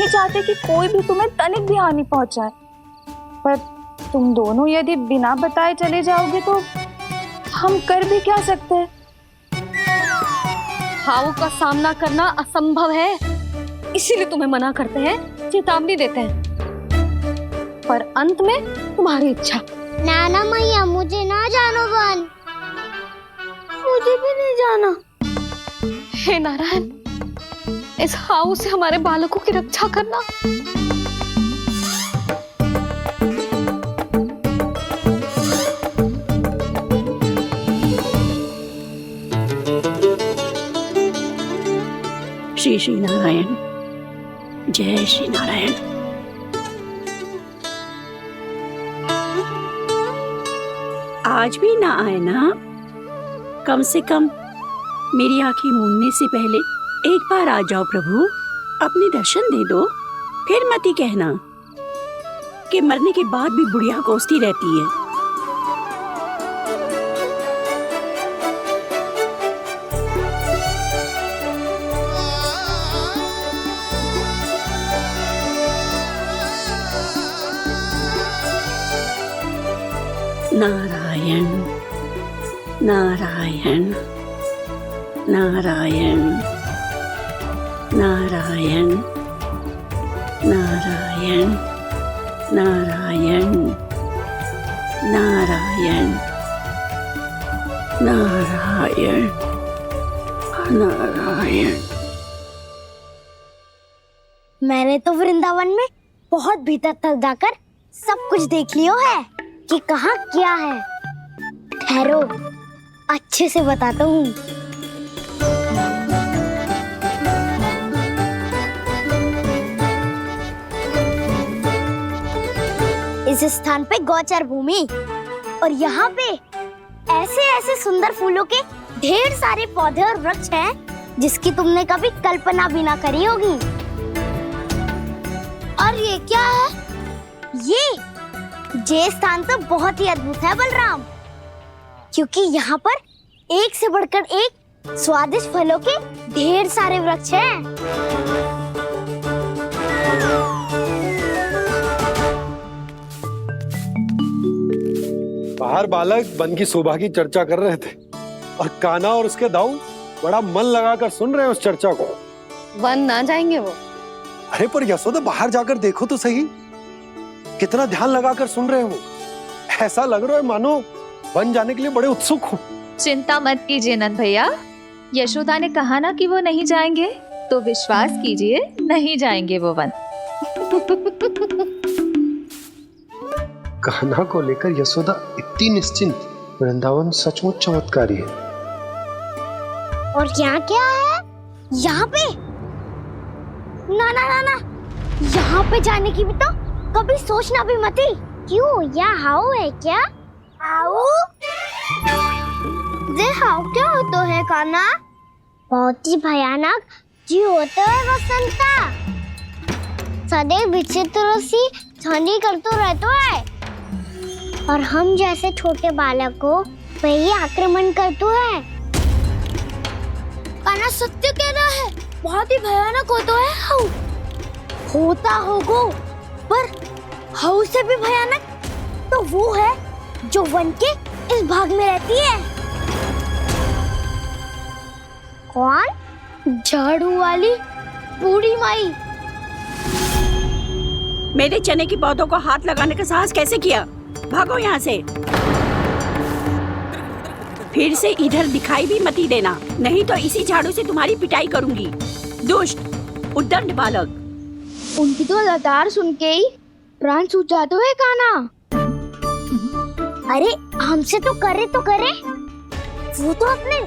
नहीं चाहते कि कोई भी तुम्हें तनिक भी हानि पहुंचाए, पर तुम दोनों यदि बिना बताए चले जाओगे तो हम कर भी क्या सकते हैं? हाउ का सामना करना असंभव है, इसीलिए तुम्हें मना करते हैं, चेतावनी देते हैं, पर अंत में तुम्हारी इच्छा। नाना मैया मुझे ना जानो बन, मुझे भी नहीं जाना। हे नारायण, इस हाउ से हमारे बालकों की रक्षा करना। श्री श्री नारायण, जय श्री नारायण। आज भी ना आए ना? कम से कम मेरी आंखें मूंदने से पहले एक बार आ जाओ प्रभु, अपने दर्शन दे दो। फिर मत ही कहना कि मरने के बाद भी बुढ़िया कोसती रहती है। नारायण नारायण नारायण नारायण नारायण नारायण नारायण नारायण नारायण। मैंने तो वृंदावन में बहुत भीतर तक जाकर सब कुछ देख लियो है कि कहाँ क्या है। ठहरो, अच्छे से बताता हूँ। इस स्थान पे गौचर भूमि और यहाँ पे ऐसे ऐसे सुंदर फूलों के ढेर सारे पौधे और वृक्ष हैं जिसकी तुमने कभी कल्पना भी ना करी होगी। और ये क्या है? ये स्थान तो बहुत ही अद्भुत है बलराम, क्योंकि यहाँ पर एक से बढ़कर एक स्वादिष्ट फलों के ढेर सारे वृक्ष हैं। बाहर बालक वन की शोभा की चर्चा कर रहे थे और कान्हा और उसके दाऊ बड़ा मन लगाकर सुन रहे हैं उस चर्चा को। वन ना जाएंगे वो? अरे पर यशोदा, बाहर जाकर देखो तो सही, कितना ध्यान लगाकर सुन रहे हो। ऐसा लग रहा है मानो वन जाने के लिए बड़े उत्सुक हो। चिंता मत कीजिए नंद भैया, यशोदा ने कहा ना कि वो नहीं जाएंगे, तो विश्वास कीजिए नहीं जाएंगे वो वन। कान्हा को लेकर यशोदा इतनी निश्चिंत, वृंदावन सचमुच चमत्कारी है। और यहाँ क्या है? यहाँ पे ना ना ना ना, यहाँ पे जाने की भी तो कभी सोचना भी मत ही। क्यों, यहाँ हाउ है क्या? हाउ? ये हाउ क्या होता है कान्हा? बहुत ही भयानक जी होता है वसंता, सदैव विचित्र सी ध्वनि करते रहता है और हम जैसे छोटे बालक को वही आक्रमण करता है। कान्हा सत्य कह रहा है, बहुत ही भयानक होता है हाउ। होता होगा, पर हाउ से भी भयानक तो वो है जो वन के इस भाग में रहती है। कौन? झाड़ू वाली बूढ़ी माई। मेरे चने की पौधों को हाथ लगाने का साहस कैसे किया? भागो यहाँ से। फिर से इधर दिखाई भी मत ही देना, नहीं तो इसी झाड़ू से तुम्हारी पिटाई करूंगी। दुष्ट उद्दंड बालक। उनकी तो लतार सुन के ही प्राण सूझ जाते हैं कान्हा। अरे हमसे तो करे, वो तो अपने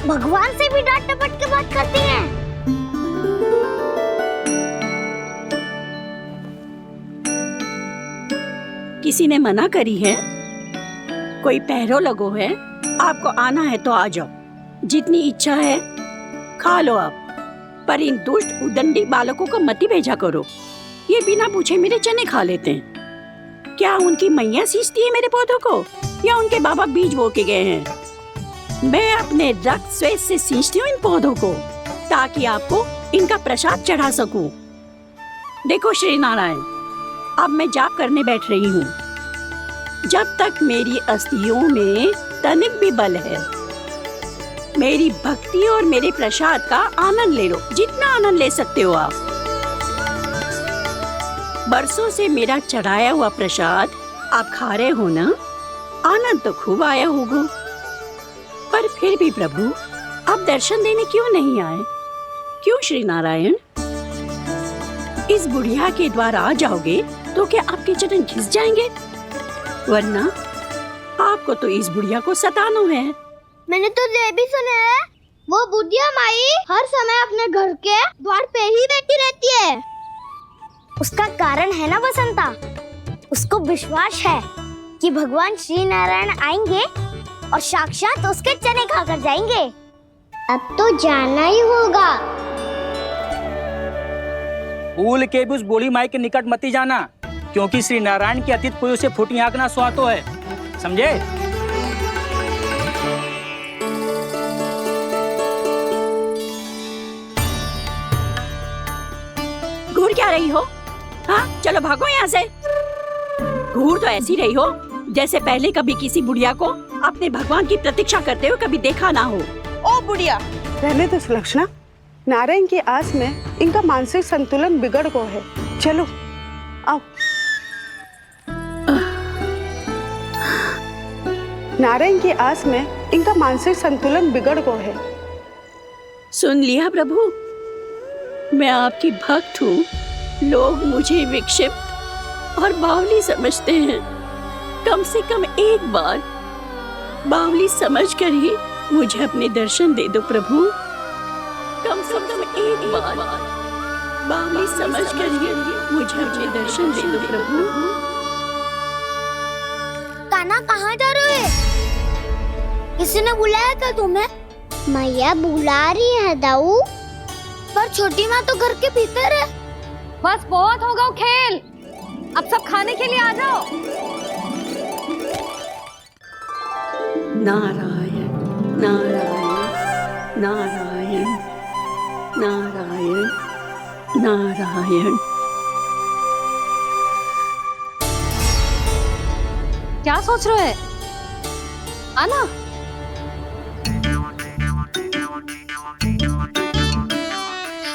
भगवान से भी डांट डपट के बात करती हैं। किसी ने मना करी है? कोई पैरों लगो है? आपको आना है तो आ जाओ, जितनी इच्छा है खा लो आप, पर इन दुष्ट उद्दंडी बालकों को मत ही भेजा करो। ये बिना पूछे मेरे चने खा लेते हैं। क्या उनकी मैया सींचती है मेरे पौधों को, या उनके बाबा बीज बो के गए हैं? मैं अपने रक्त स्वेद से सींचती हूँ इन पौधों को, ताकि आपको इनका प्रसाद चढ़ा सकूं। देखो श्री नारायण, अब मैं जाप करने बैठ रही हूँ। जब तक मेरी अस्थियों में तनिक भी बल है, मेरी भक्ति और मेरे प्रसाद का आनंद ले लो, जितना आनंद ले सकते हो आप। बरसों से मेरा चढ़ाया हुआ प्रसाद आप खा रहे हो ना, आनंद तो खूब आया होगा। पर फिर भी प्रभु, आप दर्शन देने क्यों नहीं आए? क्यों श्री नारायण? इस बुढ़िया के द्वार आ जाओगे तो क्या आपके चरण घिस जाएंगे? वरना आपको तो इस बुढ़िया को सताना है। मैंने तो ये भी सुना है, वो बुढ़िया माई हर समय अपने घर के द्वार पे ही बैठी रहती है। उसका कारण है ना बसंता, उसको विश्वास है कि भगवान श्री नारायण आएंगे और साक्षात उसके चने खाकर जाएंगे। अब तो जाना ही होगा। भूल के भी उस बूढ़ी माई के निकट मती जाना, क्योंकि श्री नारायण की अतीत पुरुष से फूटी आंख ना सुहातो है, समझे? घूर क्या रही हो? हाँ, चलो भागो यहाँ से। घूर तो ऐसी रही हो जैसे पहले कभी किसी बुढ़िया को अपने भगवान की प्रतीक्षा करते हुए कभी देखा ना हो। ओ बुढ़िया, रहने दो सुलक्षणा। नारायण की आस में इनका मानसिक संतुलन बिगड़ गया है। चलो आओ। नारायण की आस में इनका मानसिक संतुलन बिगड़ गया है। सुन लिया प्रभु, मैं आपकी भक्त हूँ। लोग मुझे विक्षिप्त और बावली समझते हैं। कम से कम एक बार बावली समझकर ही मुझे अपने दर्शन दे दो प्रभु। कम से कम एक बार बावली समझकर ही मुझे अपने दर्शन दे दो प्रभु। कान्हा कहाँ जा रहे हो? किसी ने बुलाया क्या तुम्हें? मैया बुला रही है दाऊ, पर छोटी माँ तो घर के भीतर है। बस बहुत होगा वो खेल, अब सब खाने के लिए आ जाओ। नारायण नारायण नारायण नारायण नारायण। क्या सोच रहे हैं? आना।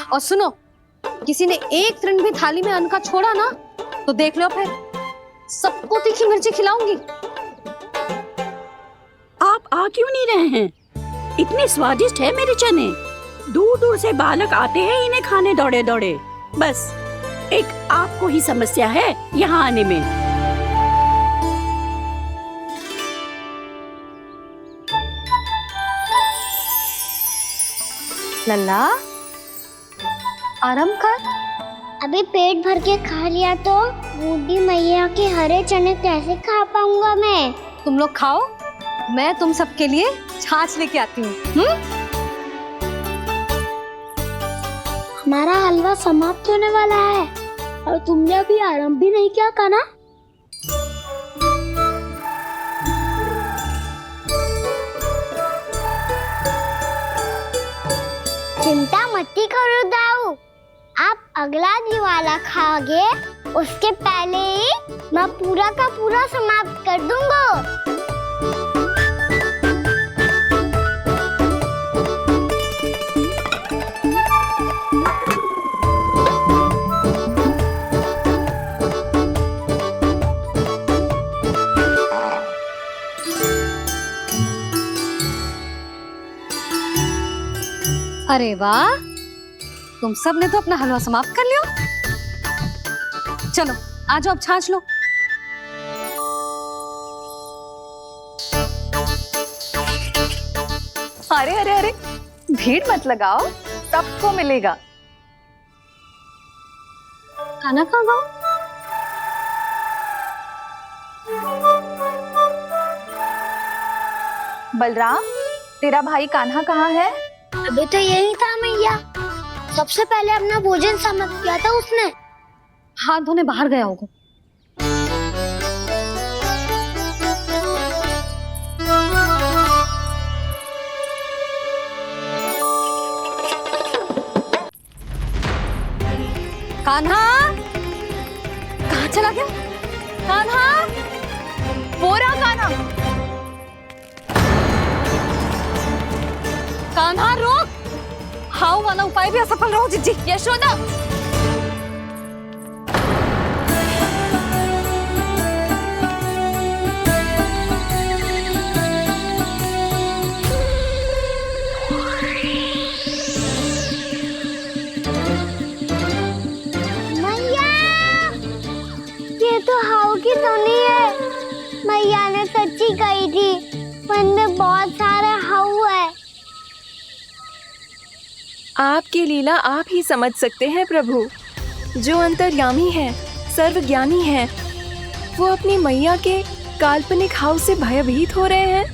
और सुनो, किसी ने एक तृण भी थाली में अन्न का छोड़ा ना तो देख लो, फिर सबको तीखी मिर्ची खिलाऊंगी। आप आ क्यों नहीं रहे हैं? इतने स्वादिष्ट है मेरे चने। दूर दूर से बालक आते हैं इन्हें खाने दौड़े दौड़े। बस एक आपको ही समस्या है यहाँ आने में। लल्ला, आराम कर। अभी पेट भर के खा लिया तो बूढ़ी मैया के हरे चने कैसे खा पाऊंगा मैं? तुम लोग खाओ, मैं तुम सबके लिए छाछ लेके आती हूँ। हमारा हलवा समाप्त होने वाला है और तुमने अभी आराम भी नहीं किया कान्हा। चिंता मत करो दाऊ, आप अगला दिवाला खाओगे उसके पहले ही मैं पूरा का पूरा समाप्त कर दूंगा। अरे वाह, तुम सब ने तो अपना हलवा समाप्त कर लिया। चलो आ जाओ, अब छाछ लो। अरे अरे अरे, भीड़ मत लगाओ, सबको मिलेगा। खाना खा गो। बलराम, तेरा भाई कान्हा कहाँ है? अभी तो यही था मैया, सबसे पहले अपना भोजन समाप्त किया था उसने। हाथ धोने बाहर गया होगा। कान्हा कहाँ चला गया? कान्हा, वो रहा कान्हा। कान्हा रोक! हाउ वाला उपाय भी असफल रहो जिज्जी। यशोदा, मैया, ये तो हाउ की धुनी है। मैया ने सच्ची कही थी, वन में बहुत सारे हाउ है। आपकी लीला आप ही समझ सकते हैं प्रभु। जो अंतर्यामी है, सर्वज्ञानी है, वो अपनी मैया के काल्पनिक हाव से भयभीत हो रहे हैं।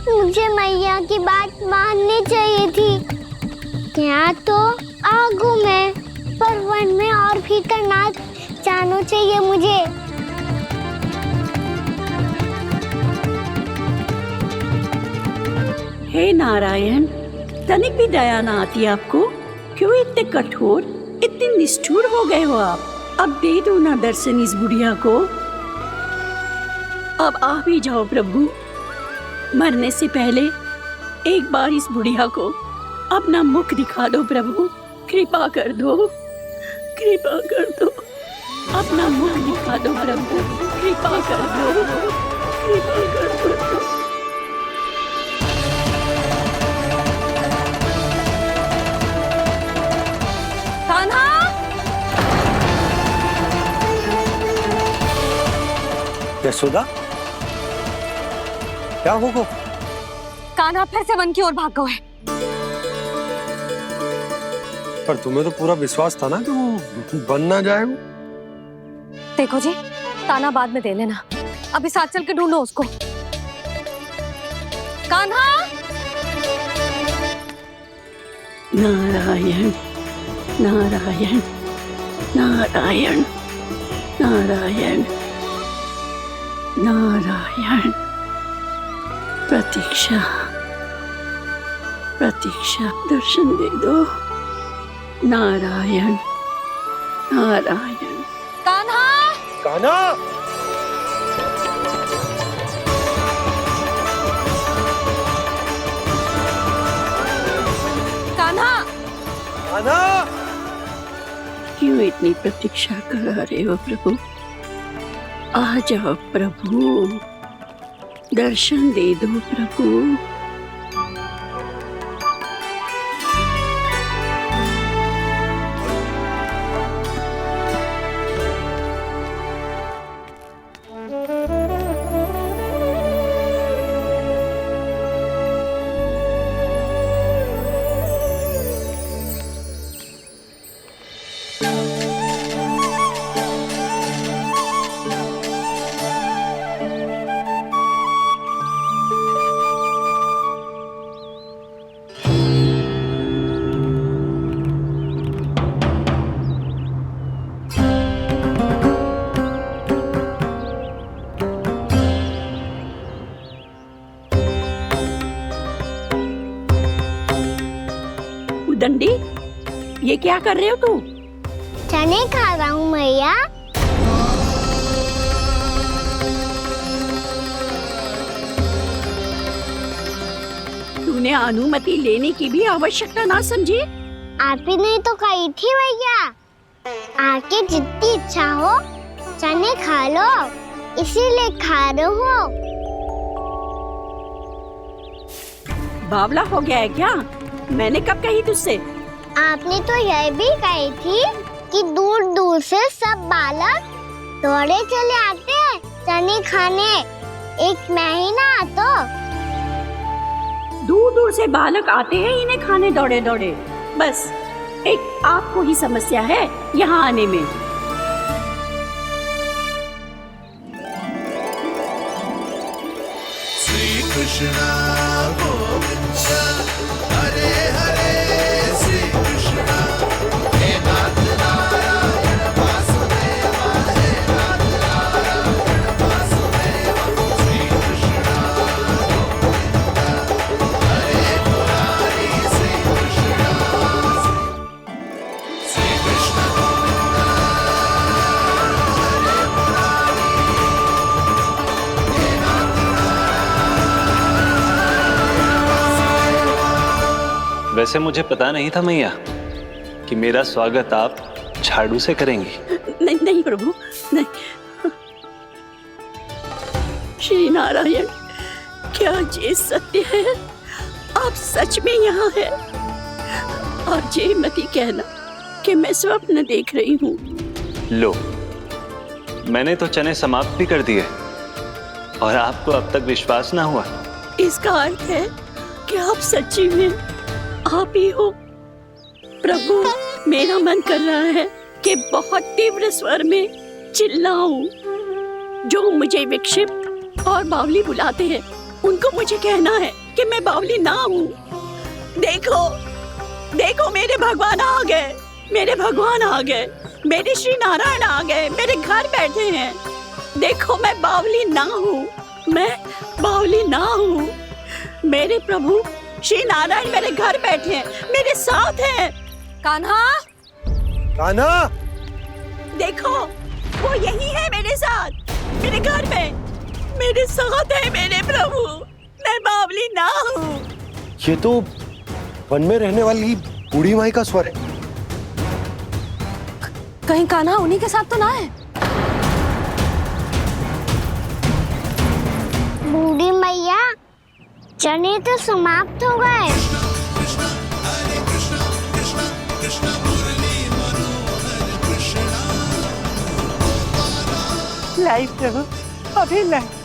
मुझे मैया की बात माननी चाहिए थी। यहाँ तो आगू में, पर वन में और भीतर ना जाना चाहिए मुझे। हे नारायण, तनिक भी दया ना आती आपको? क्यों इतने कठोर, इतने निष्ठुर हो गए हो आप? अब दे दो ना दर्शन इस बुढ़िया को। अब आ भी जाओ प्रभु। मरने से पहले एक बार इस बुढ़िया को अपना मुख दिखा दो प्रभु। कृपा कर दो, कृपा कर दो। अपना मुख दिखा दो प्रभु। कृपा कर दो, कृपा कर दो। कान्हा, यशोदा, क्या होगा? कान्हा फिर से वन की ओर भाग गए। पर तुम्हें तो पूरा विश्वास था ना कि वो बन ना जाए। वो देखो जी, ताना बाद में दे लेना, अभी साथ चल के ढूंढो उसको। कान्हा, नारायण नारायण नारायण नारायण नारायण। प्रतीक्षा प्रतीक्षा, दर्शन दे दो। नारायण नारायण। कान्हा, कान्हा, कान्हा, कान्हा। क्यों इतनी प्रतीक्षा करा रहे हो प्रभु? आ जाओ प्रभु, दर्शन दे दो प्रभु। दंडी, ये क्या कर रहे हो तू? चने खा रहा हूँ मैया। तूने अनुमति लेने की भी आवश्यकता ना समझी? आप ही नहीं तो कही थी भैया, आके जितनी इच्छा हो चने खा लो, इसीलिए खा रहे हो। बावला हो गया है क्या? मैंने कब कही तुझसे? आपने तो यह भी कही थी कि दूर दूर से सब बालक दौड़े चले आते हैं चने खाने, एक मैं ही ना तो। दूर दूर से बालक आते हैं इन्हें खाने दौड़े दौड़े। बस एक आपको ही समस्या है यहाँ आने में। श्री कृष्णा गोविंद हरे हरे, श्री कृष्णा हे नाथ नारायण वासुदेवा, हे नाथ नारायण वासुदेवा। श्री कृष्णा गोविंद हरे मुरारी, श्री कृष्णा, श्री कृष्ण गोविंद वैसे मुझे पता नहीं था मैया कि मेरा स्वागत आप झाड़ू से करेंगी। नहीं नहीं प्रभु, नहीं। श्री नारायण, क्या ये सत्य है? आप सच में यहाँ हैं? और ये मत ही कहना कि मैं स्वप्न देख रही हूँ। लो, मैंने तो चने समाप्त भी कर दिए और आपको अब तक विश्वास ना हुआ। इसका अर्थ है कि आप सच्ची में आप ही हो। प्रभु, मेरा मन कर रहा है कि बहुत तीव्र स्वर में चिल्लाऊं। जो मुझे विक्षिप्त और बावली बुलाते हैं, उनको मुझे कहना है कि मैं बावली ना हूँ। देखो, देखो, मेरे भगवान आ गए, मेरे भगवान आ गए, मेरे श्री नारायण आ गए, मेरे घर बैठे हैं। देखो, मैं बावली ना हूँ, मैं बावली ना हूँ। मेरे प्रभु श्री नारायण मेरे घर बैठे हैं, मेरे साथ हैं। कान्हा, कान्हा, देखो, वो यही है मेरे साथ, मेरे घर में, मेरे साथ है मेरे प्रभु। मैं बावली ना हूँ। ये तो वन में रहने वाली बूढ़ी माई का स्वर है। कहीं कान्हा उन्हीं के साथ तो ना है? बूढ़ी मैया, चने तो समाप्त हो गए। लाइव प्रभु, अभी लाइव।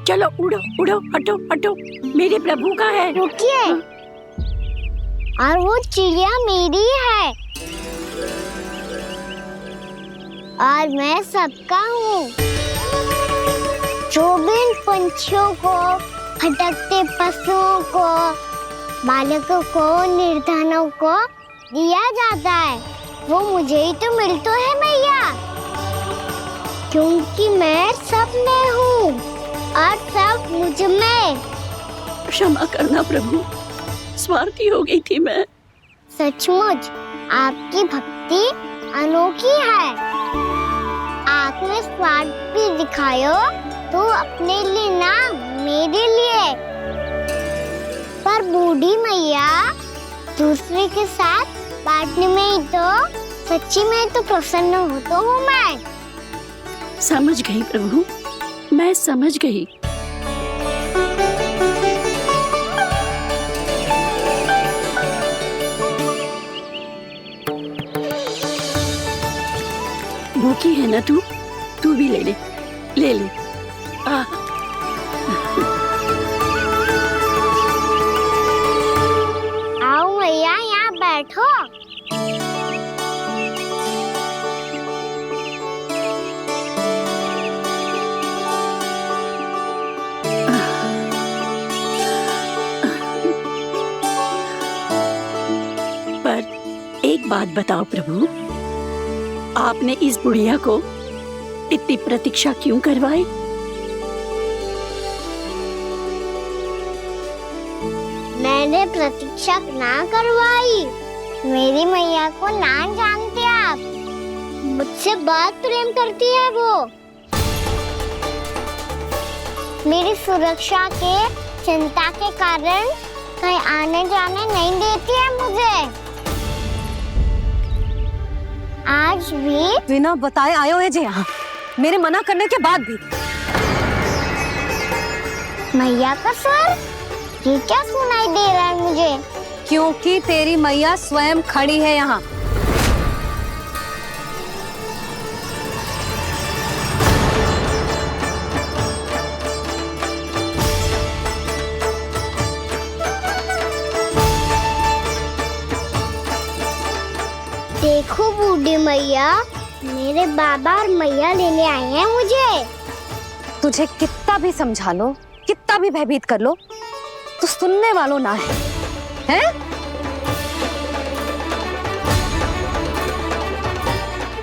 चलो उड़ो उड़ो, हटो हटो, मेरे प्रभु का है। रुकिए, और वो चिड़िया मेरी है और मैं सबका हूँ। जो भी इन पंछियों को, भटकते पशुओं को, बालकों को, निर्धनों को दिया जाता है, वो मुझे ही तो मिलता है मैया, क्योंकि मैं सब में हूँ और सब मुझ में। क्षमा करना प्रभु, स्वार्थी हो गई थी मैं। सचमुच आपकी भक्ति अनोखी है। आपने स्वार्थ भी दिखायो तो अपने लिए ना, मेरे लिए। पर बूढ़ी मैया, दूसरे के साथ बांटने में ही तो सच्ची में तो प्रसन्न होता हूँ मैं। समझ गई प्रभु, मैं समझ गई। भूखी है ना तू भी ले ले, ले ले। आओ मैया, यहाँ बैठो। पर एक बात बताओ प्रभु, आपने इस बुढ़िया को इतनी प्रतीक्षा क्यों करवाई? मैंने प्रतीक्षा ना करवाई। मेरी मैया को ना जानते आप, मुझसे बहुत प्रेम करती है वो। मेरी सुरक्षा के चिंता के कारण कहीं आने जाने नहीं देती है मुझे। आज भी बिना बताए आए हुए जे यहाँ, मेरे मना करने के बाद भी। मैया का स्वर, ये क्या सुनाई दे रहा है मुझे? क्योंकि तेरी मैया स्वयं खड़ी है यहाँ। मैया, मेरे बाबा और मैया लेने आए हैं मुझे। तुझे कितना भी समझा लो, कितना भी भयभीत कर लो, तो सुनने वालों ना है, हैं?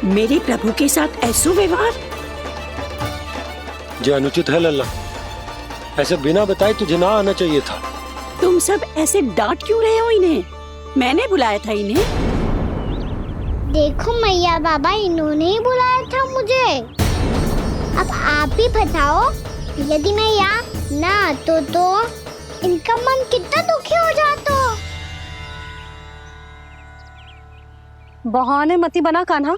मेरे प्रभु के साथ ऐसा व्यवहार जो अनुचित है लल्ला। ऐसे बिना बताए तुझे ना आना चाहिए था। तुम सब ऐसे डांट क्यों रहे हो इन्हें? मैंने बुलाया था इन्हें। देखो मैया बाबा, इन्होंने ही बुलाया था मुझे। अब आप ही बताओ, यदि मैं यहाँ ना आतो तो इनका मन कितना दुखी हो जाता। बहाने मती बना कान्हा,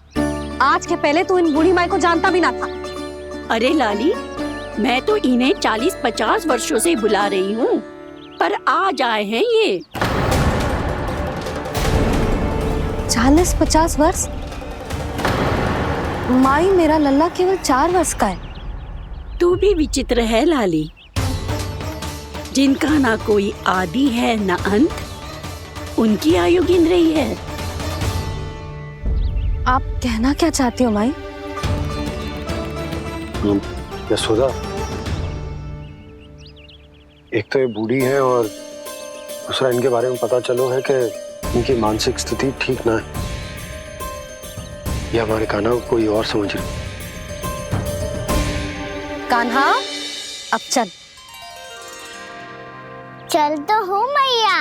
आज के पहले तू इन बूढ़ी माई को जानता भी ना था। अरे लाली, मैं तो इन्हें 40-50 वर्षों से बुला रही हूँ, पर आज आए हैं ये। 40-50 वर्ष? माई, मेरा लल्ला केवल 4 वर्ष का है। तू भी विचित्र है लाली, जिनका ना कोई आदि है ना अंत, उनकी आयु गिन रही है। आप कहना क्या चाहती हो माई? यशोदा, एक तो ये बूढ़ी है और दूसरा इनके बारे में पता चलो है कि इनकी मानसिक स्थिति ठीक ना है। ये हमारे कान्हा को कोई और समझ रही। कान्हा, अब चल। चल तो हूँ मैया।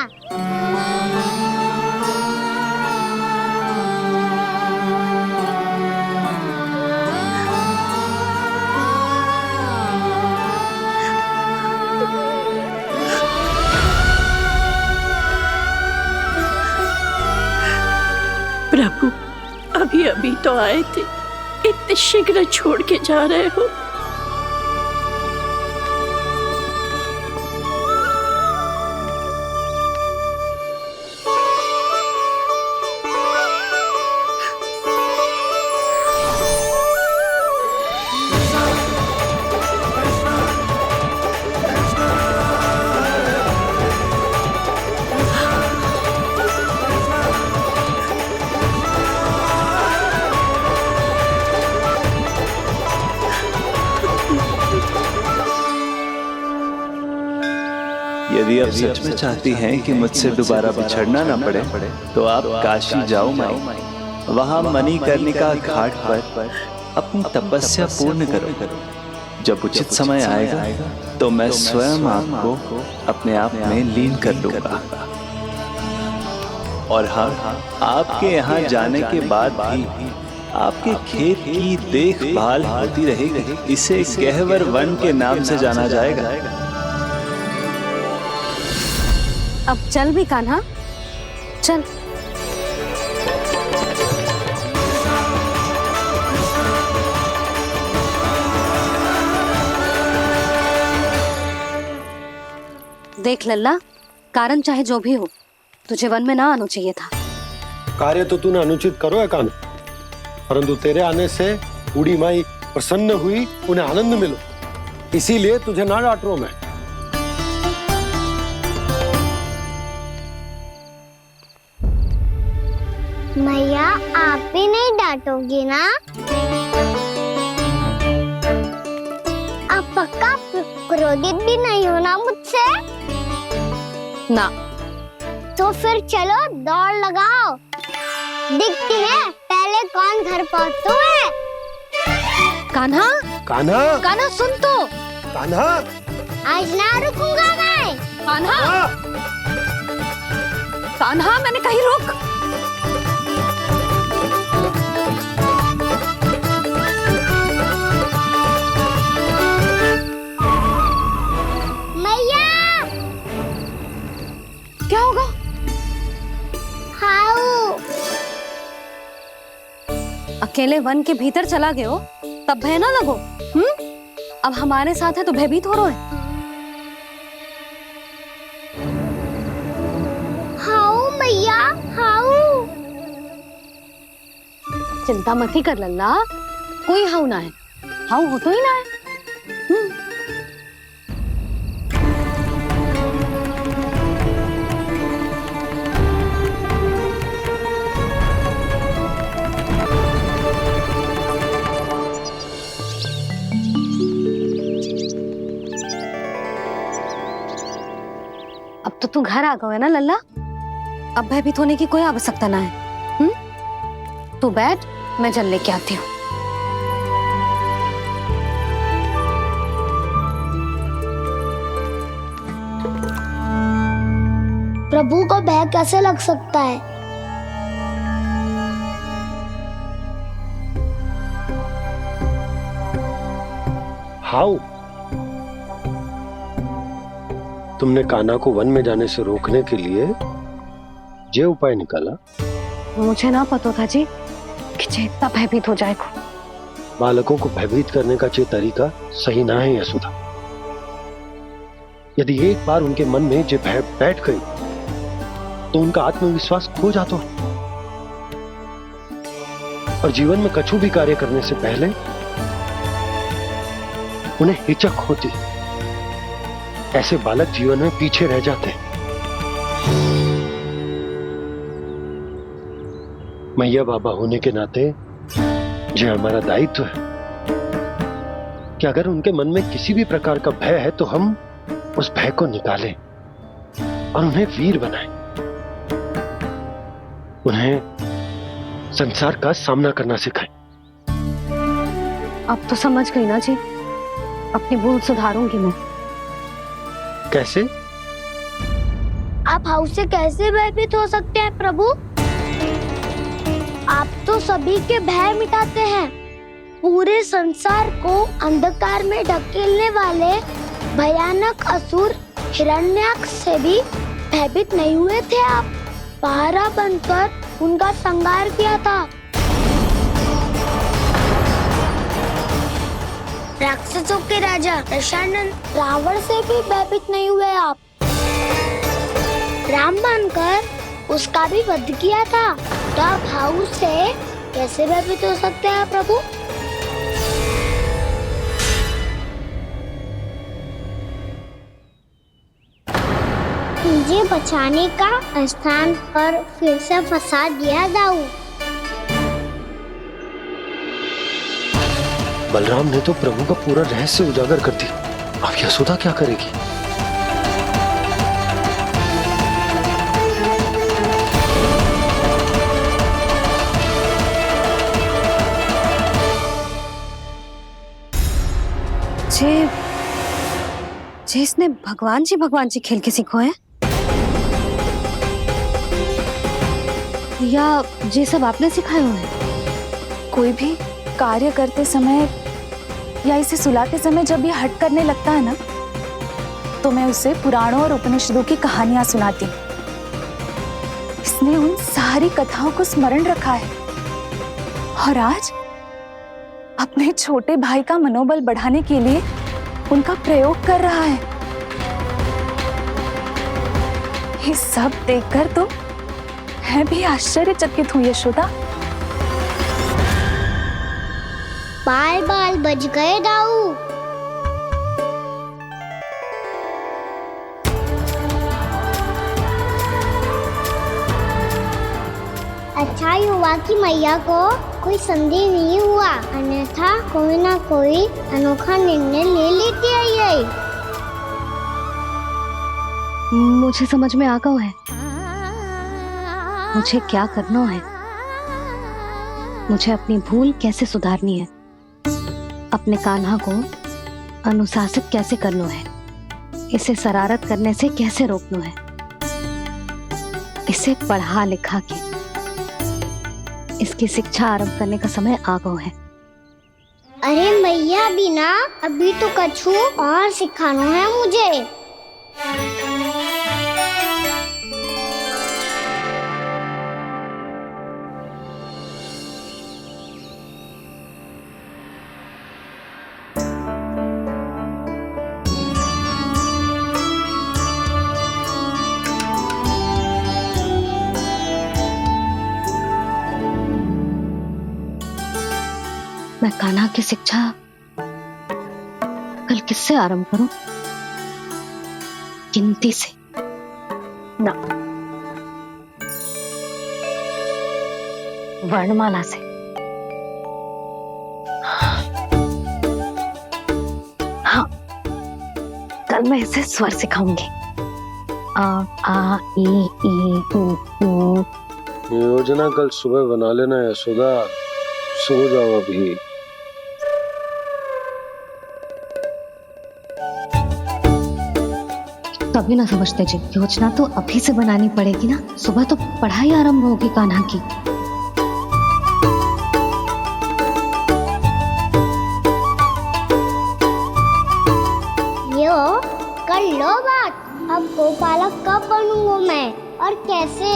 प्रभु, अभी अभी तो आए थे, इतने शीघ्र छोड़ के जा रहे हो? यदि आप सच में चाहती हैं कि मुझसे दोबारा बिछड़ना ना पड़े, तो आप काशी जाओ माई। वहां मणिकर्णिका घाट पर अपनी तपस्या पूर्ण करो। जब उचित समय आएगा तो मैं स्वयं आपको अपने आप में लीन कर लूंगा। और हाँ, आपके यहाँ जाने के बाद भी आपके खेत की देखभाल होती रहेगी। इसे गहवर वन के नाम से जाना जाएगा। अब चल भी कान्हा, चल। देख लल्ला, कारण चाहे जो भी हो, तुझे वन में ना आना चाहिए था। कार्य तो तूने अनुचित करो है कान्हा, परंतु तेरे आने से बूढ़ी माई प्रसन्न हुई, उन्हें आनंद मिलो, इसीलिए तुझे ना डांट रहा हूं मैं। मैया, आप भी नहीं डांटोगी ना? आप पक्का क्रोधित भी नहीं हो ना मुझसे? ना। तो फिर चलो दौड़ लगाओ, दिखती है पहले कौन घर पहुंचता है। कान्हा, कान्हा, कान्हा सुन तो। कान्हा, आज ना रुकूंगा मैं। कान्हा, कान्हा, मैंने कही रुक। क्या होगा? हाउ अकेले वन के भीतर चला गए हो, तब भय ना लगो। अब हमारे साथ है तो भयभीत हो रहे हैं। हाउ मैया, हाउ। चिंता मत ही कर लल्ला, कोई हाउ ना है। हाउ हो तो ही ना है। अब तो तू घर आ गए है ना लल्ला, अब भयभीत होने की कोई आवश्यकता ना है। तू बैठ, मैं जल लेके आती हूँ। प्रभु को भय कैसे लग सकता है? हाउ? तुमने कान्हा को वन में जाने से रोकने के लिए ये उपाय निकाला? मुझे ना पता था जी कि जे इतना भयभीत हो जाएगा। बालकों को भयभीत करने का ये तरीका सही ना है यशोदा। यदि एक बार उनके मन में ये भय बैठ गई तो उनका आत्मविश्वास खो जाता है और जीवन में कछु भी कार्य करने से पहले उन्हें हिचक होती। ऐसे बालक जीवन में पीछे रह जाते हैं। मैया बाबा होने के नाते ये हमारा दायित्व है कि अगर उनके मन में किसी भी प्रकार का भय है तो हम उस भय को निकालें और उन्हें वीर बनाएं। उन्हें संसार का सामना करना सिखाएं। अब तो समझ गई ना जी, अपनी भूल सुधारूंगी मैं। कैसे? आप हाउ से कैसे भयभीत हो सकते हैं प्रभु? आप तो सभी के भय मिटाते हैं। पूरे संसार को अंधकार में ढकेलने वाले भयानक असुर हिरण्याक्ष से भी भयभीत नहीं हुए थे आप। पहरा बनकर उनका संहार किया था। राक्षसों के राजा दशानन रावण से भी भयभीत नहीं हुए आप। राम बनकर उसका भी वध किया था। तो आप हाउ से कैसे भयभीत हो सकते हैं प्रभु? मुझे बचाने का स्थान पर फिर से फंसा दिया दाऊ। बलराम ने तो प्रभु का पूरा रहस्य उजागर कर दी। अब यशोदा क्या करेगी? जे इसने भगवान जी खेल के सीखो है, या ये सब आपने सिखाए हुए हैं? कोई भी कार्य करते समय या इसे सुलाते समय जब ये हट करने लगता है ना, तो मैं उसे पुराणों और उपनिषदों की कहानियां सुनाती। इसने उन सारी कथाओं को स्मरण रखा है और आज अपने छोटे भाई का मनोबल बढ़ाने के लिए उनका प्रयोग कर रहा है। ये सब देखकर तो मैं भी आश्चर्यचकित हुई यशोदा। बाल बाल बज गए दाऊ। अच्छा ही हुआ कि मैया को कोई संदेह नहीं हुआ, अन्यथा कोई ना कोई अनोखा निर्णय ले लेती है ये। मुझे समझ में आ गया है मुझे क्या करना है। मुझे अपनी भूल कैसे सुधारनी है, अपने कान्हा को अनुशासित कैसे करना है, इसे शरारत करने से कैसे रोकना है, इसे पढ़ा लिखा के इसकी शिक्षा आरंभ करने का समय आ गया है। अरे मैया बिना अभी तो कछु और सिखाना है मुझे। मैं कान्हा की शिक्षा कल किससे आरंभ करूं? गिनती से ना, वर्णमाला से। हाँ, कल मैं इसे स्वर सिखाऊंगी आ ई उ। योजना कल सुबह बना लेना यशोदा, सो जाओ अभी। तभी ना समझते जी, योजना तो अभी से बनानी पड़ेगी ना, सुबह तो पढ़ाई आरंभ होगी कान्हा की। यो कर लो बात, अब गोपालक कब बनूंगा मैं और कैसे?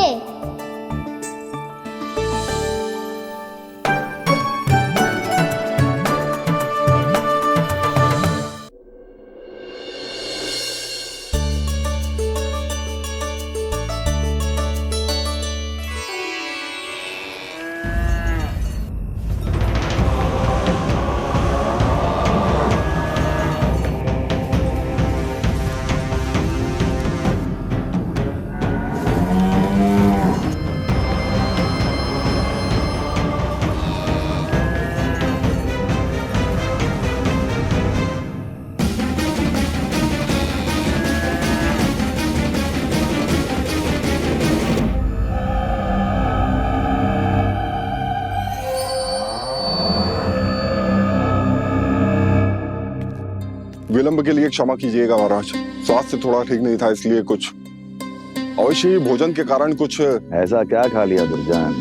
विलंब के लिए क्षमा कीजिएगा महाराज, स्वास्थ्य थोड़ा ठीक नहीं था इसलिए कुछ अवश्य भोजन के कारण कुछ। ऐसा क्या खा लिया दुर्जन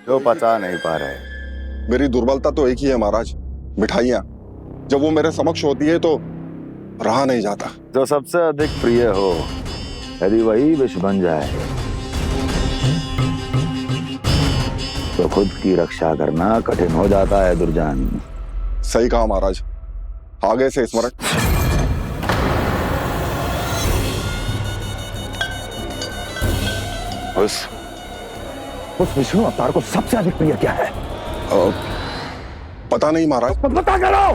जो पचा नहीं पा रहे? मेरी दुर्बलता तो एक ही है महाराज, मिठाइयाँ। जब वो मेरे समक्ष होती है तो रहा नहीं जाता। जो सबसे अधिक प्रिय हो, यदि वही विष बन जाए तो खुद की रक्षा करना कठिन हो जाता है दुर्जन। सही कहा महाराज, आगे से स्मरण। उस विष्णु अवतार को सबसे अधिक प्रिय क्या है? पता नहीं महाराज। पता करो।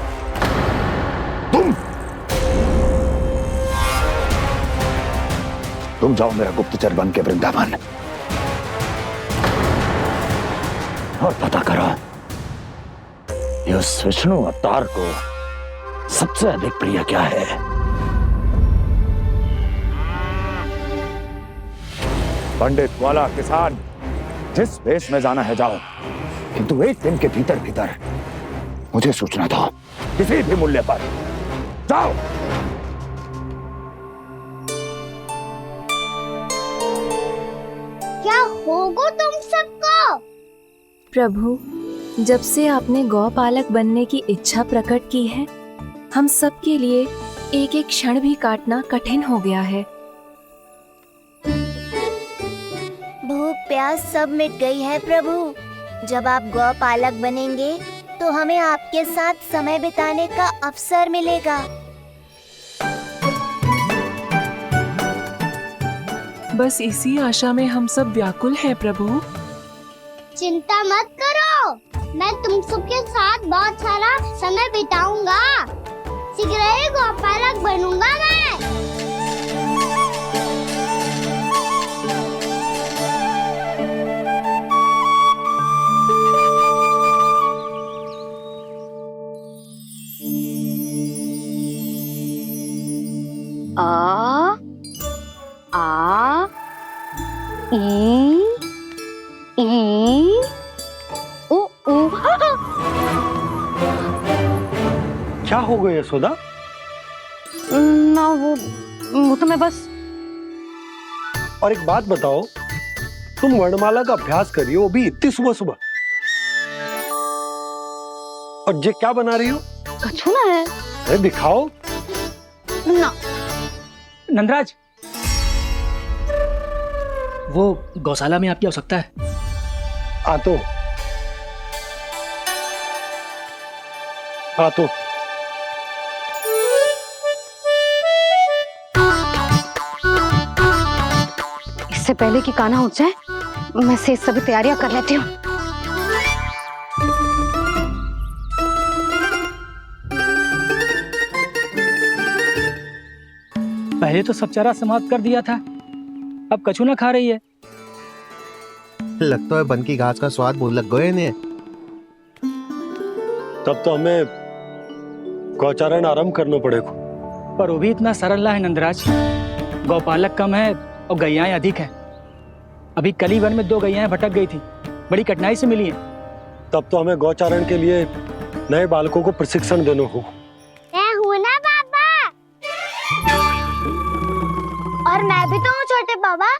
तुम जाओ मेरा गुप्तचर बन के वृंदावन और पता करो इस विष्णु अवतार को सबसे अधिक प्रिय क्या है। पंडित वाला किसान, जिस वेश में जाना है जाओ, किंतु एक दिन के भीतर भीतर मुझे सूचना दो, किसी भी मूल्य पर। जाओ। क्या होगा तुम सबको? प्रभु, जब से आपने गौपालक बनने की इच्छा प्रकट की है, हम सब के लिए एक एक क्षण भी काटना कठिन हो गया है। भूख प्यास सब मिट गई है प्रभु। जब आप गौपालक बनेंगे तो हमें आपके साथ समय बिताने का अवसर मिलेगा। बस इसी आशा में हम सब व्याकुल हैं प्रभु। चिंता मत करो, मैं तुम सबके साथ बहुत सारा समय बिताऊंगा। शीघ्र ही गोपालक बनूंगा मैं। आ ई उ उ। क्या हो गया यशोदा? ना वो तो मैं बस। और एक बात बताओ, तुम वर्णमाला का अभ्यास कर रही हो, अभी इतनी सुबह सुबह, और ये क्या बना रही हो? कछुआ है। अरे दिखाओ ना। नंदराज, वो गौशाला में आपकी आवश्यकता है। आ तो इससे पहले कि कान्हा उठ जाए, मैं से सभी तैयारियां कर लेती हूँ। पहले तो सब चारा समाप्त कर दिया था, अब कछू ना खा रही है। लगता है बन की घास का स्वाद भूल लग गए ने। तब तो हमें गौचारण आरंभ करना पड़ेगा। पर वो भी इतना सरल है नंदराज। गौपालक कम है और गैयाएं अधिक हैं। अभी कली वन में 2 गैयाएं भटक गई थी, बड़ी कठिनाई से मिली हैं। तब तो हमें गौचारण के लिए नए बालकों को प्रशिक्षण देना होगा। मैं हूँ ना बाबा, और मैं भी तो हूँ छोटे बाबा।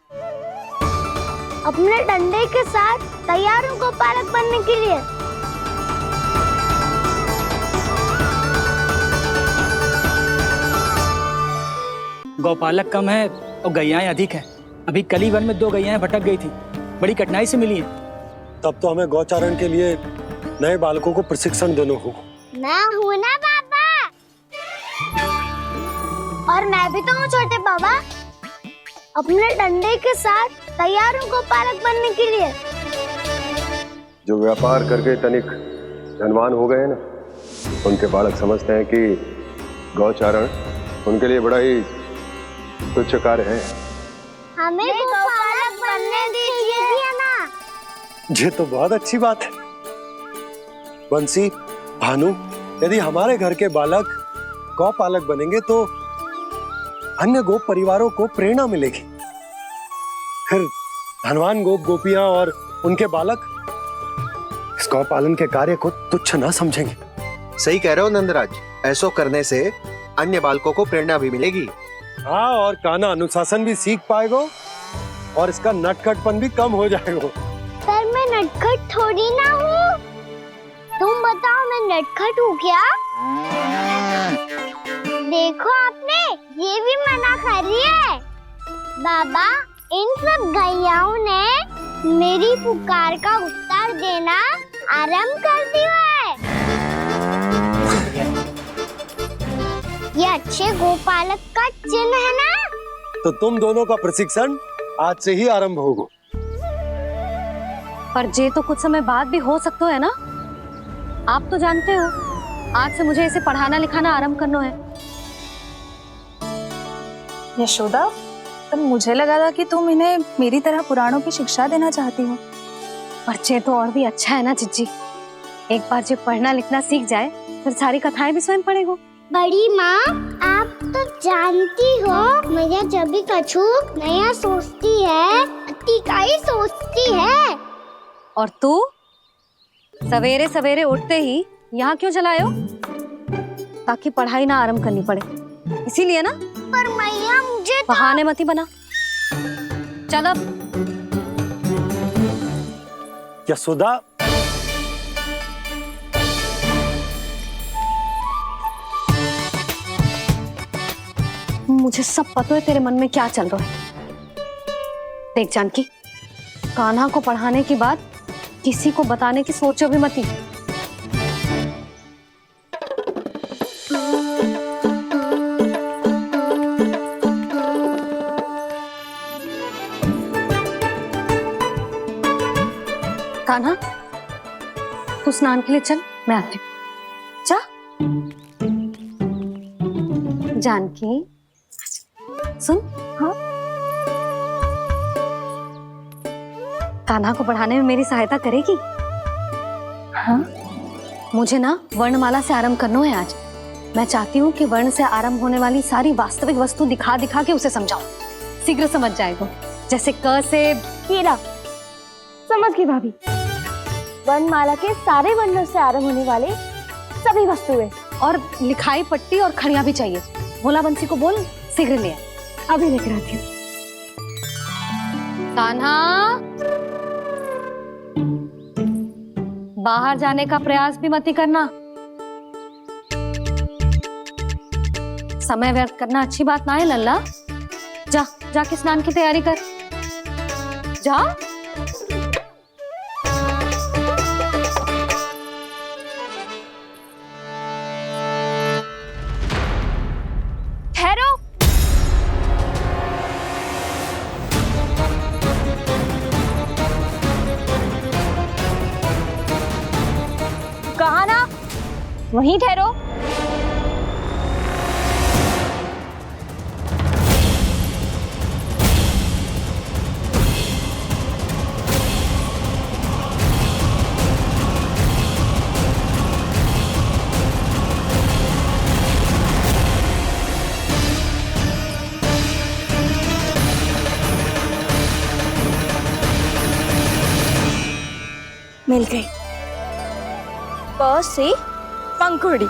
अपने डंडे के साथ तैयार हूँ गौपालक बनने के लिए। गौपालक कम है और गैयाएं अधिक हैं। अभी कली वन में 2 गैयाएं भटक गई थी, बड़ी कठिनाई से मिली हैं। तब तो हमें गौचारण के लिए नए बालकों को प्रशिक्षण देना होगा। मैं हूँ ना बाबा, और मैं भी तो हूँ छोटे बाबा। अपने डंडे के साथ तैयार हूँ गौपालक बनने के लिए। जो व्यापार करके तनिक धनवान हो गए हैं ना, उनके बालक समझते हैं कि गौचारण उनके लिए बड़ा ही तुच्छ कार्य है। हमें गौपालक बनने दीजिए ना। ये तो बहुत अच्छी बात है। बंसी, भानु, यदि हमारे घर के बालक गौपालक बनेंगे तो अन्य गोप परिवारों को प्रेरणा मिलेगी। फिर धनवान गोप गोपियां और उनके बालक इस गौपालन के कार्य को तुच्छ ना समझेंगे। सही कह रहे हो नंदराज, ऐसा करने से अन्य बालकों को प्रेरणा भी मिलेगी। हाँ, और कान्हा अनुशासन भी सीख पाएगा और इसका नटखटपन भी कम हो जाएगा। पर मैं नटखट थोड़ी ना हूँ। तुम बताओ, मैं नटखट हूँ क्या? देखो आपने ये भी मना कर रही है। बाबा, इन सब गैयाओं ने मेरी पुकार का उत्तर देना आरंभ कर दिया है। ये अच्छे गोपालक का चिन्ह है ना? तो तुम दोनों का प्रशिक्षण आज से ही आरंभ होगा। पर जे तो कुछ समय बाद भी हो सकता है ना। आप तो जानते हो, आज से मुझे इसे पढ़ाना लिखाना आरंभ करना है। यशोदा, पर मुझे लगा था कि तुम इन्हें मेरी तरह पुराणों की शिक्षा देना चाहती हो। पर जे तो और भी अच्छा है ना जिज्जी। एक बार जो पढ़ना लिखना सीख जाए फिर सारी कथाएं भी स्वयं पढ़ेगा। बड़ी माँ, आप तो जानती हो मैया जब भी कछु नया सोचती है, अतिकाई सोचती है। और तू सवेरे सवेरे उठते ही यहाँ क्यों चलाए हो? ताकि पढ़ाई ना आरंभ करनी पड़े, इसीलिए ना। पर मैया मुझे बहाने मत ही बना। चल अब। यशोदा, मुझे सब पता है तेरे मन में क्या चल रहा है। देख जानकी, कान्हा को पढ़ाने की बात किसी को बताने की सोचो भी मत ही। कान्हा, तू स्नान के लिए चल, मैं आती हूँ। जा। जानकी, सुन। हाँ, कान्हा को पढ़ाने में मेरी सहायता करेगी? हाँ, मुझे ना वर्णमाला से आरंभ करना है आज। मैं चाहती हूँ कि वर्ण से आरंभ होने वाली सारी वास्तविक वस्तु दिखा दिखा के उसे समझाऊं। शीघ्र समझ जाएगा। जैसे क से कीड़ा। समझ गई भाभी। वर्णमाला के सारे वर्णों से आरंभ होने वाले सभी वस्तुएं, और लिखाई पट्टी और खड़िया भी चाहिए। भोला बंसी को बोल शीघ्र ले आए। अभी लेकर आती हूँ। कान्हा, बाहर जाने का प्रयास भी मत ही करना। समय व्यर्थ करना अच्छी बात ना है लल्ला। जा, जाके स्नान की तैयारी कर। जा। ठहरो। कहा ना, वहीं ठहरो। मिल गई। प से पंखुड़ी।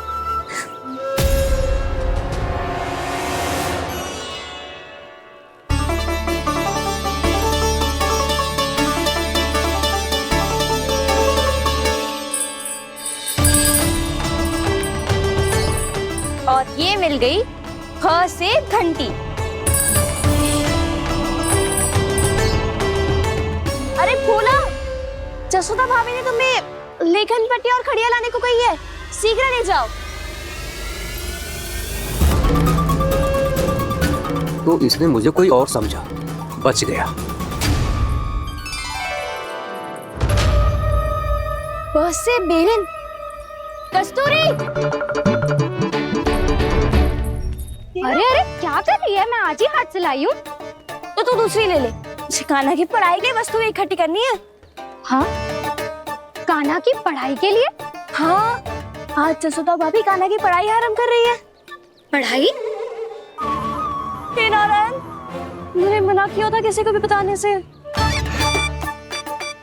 और ये मिल गई ख से घंटी। अरे फूला, जसोदा भाभी ने तुम्हें लेखन पट्टी और खड़िया लाने को कही है, शीघ्र ले जाओ। तो इसने मुझे कोई और समझा, बच गया। बस से बेलन। कस्तूरी, अरे अरे क्या कर रही है? मैं आज ही हाथ से लाई हूँ। तो तू दूसरी ले ले। कान्हा की पढ़ाई की वस्तु इकट्ठी करनी है। हाँ, कान्हा की पढ़ाई के लिए? हाँ, आज जसोदा भाभी कान्हा की पढ़ाई आरंभ कर रही है। पढ़ाई? हे नारायण, मैंने मना किया था किसी को भी बताने से।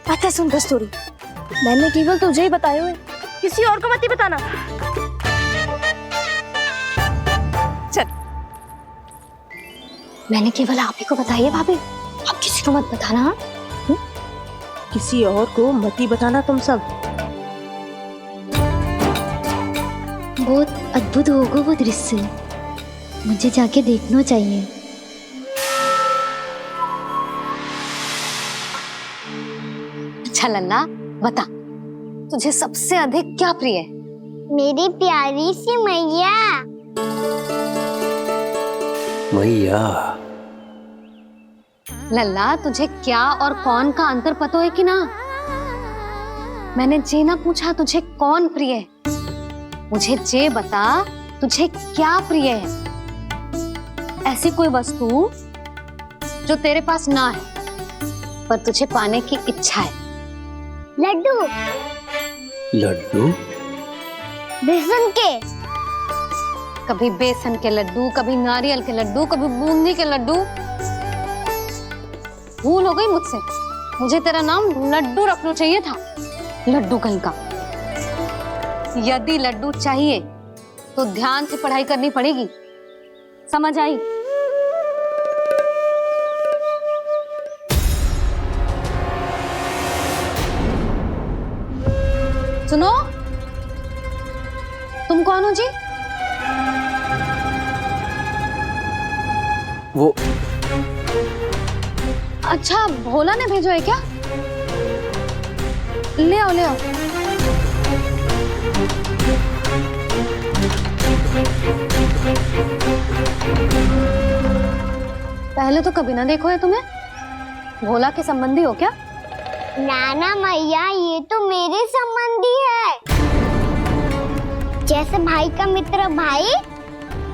अच्छा सुन कस्तूरी, मैंने केवल तुझे ही बताए हुए, किसी और को मत ही बताना। चल। मैंने केवल आप ही को बताई है भाभी, आप किसी को मत बताना। हाँ? किसी और को मत ही बताना तुम सब। बहुत अद्भुत होगा वो दृश्य, मुझे जाके देखना चाहिए। अच्छा लल्ला, बता तुझे सबसे अधिक क्या प्रिय है? मेरी प्यारी सी मैया। मैया। लल्ला, तुझे क्या और कौन का अंतर पता है कि ना? मैंने जे ना पूछा तुझे कौन प्रिय है, मुझे जे बता तुझे क्या प्रिय है। ऐसी कोई वस्तु जो तेरे पास ना है पर तुझे पाने की इच्छा है। लड्डू। लड्डू? बेसन के। कभी बेसन के लड्डू, कभी नारियल के लड्डू, कभी बूंदी के लड्डू। भूल हो गई मुझसे, मुझे तेरा नाम लड्डू रखना चाहिए था। लड्डू कहीं का। यदि लड्डू चाहिए तो ध्यान से पढ़ाई करनी पड़ेगी, समझ आई? सुनो, तुम कौन हो जी? वो अच्छा, भोला ने भेजो है क्या? ले आओ ले आओ। पहले तो कभी ना देखो है तुम्हें। भोला के संबंधी हो क्या? नाना मैया, ये तो मेरे संबंधी है। जैसे भाई का मित्र भाई,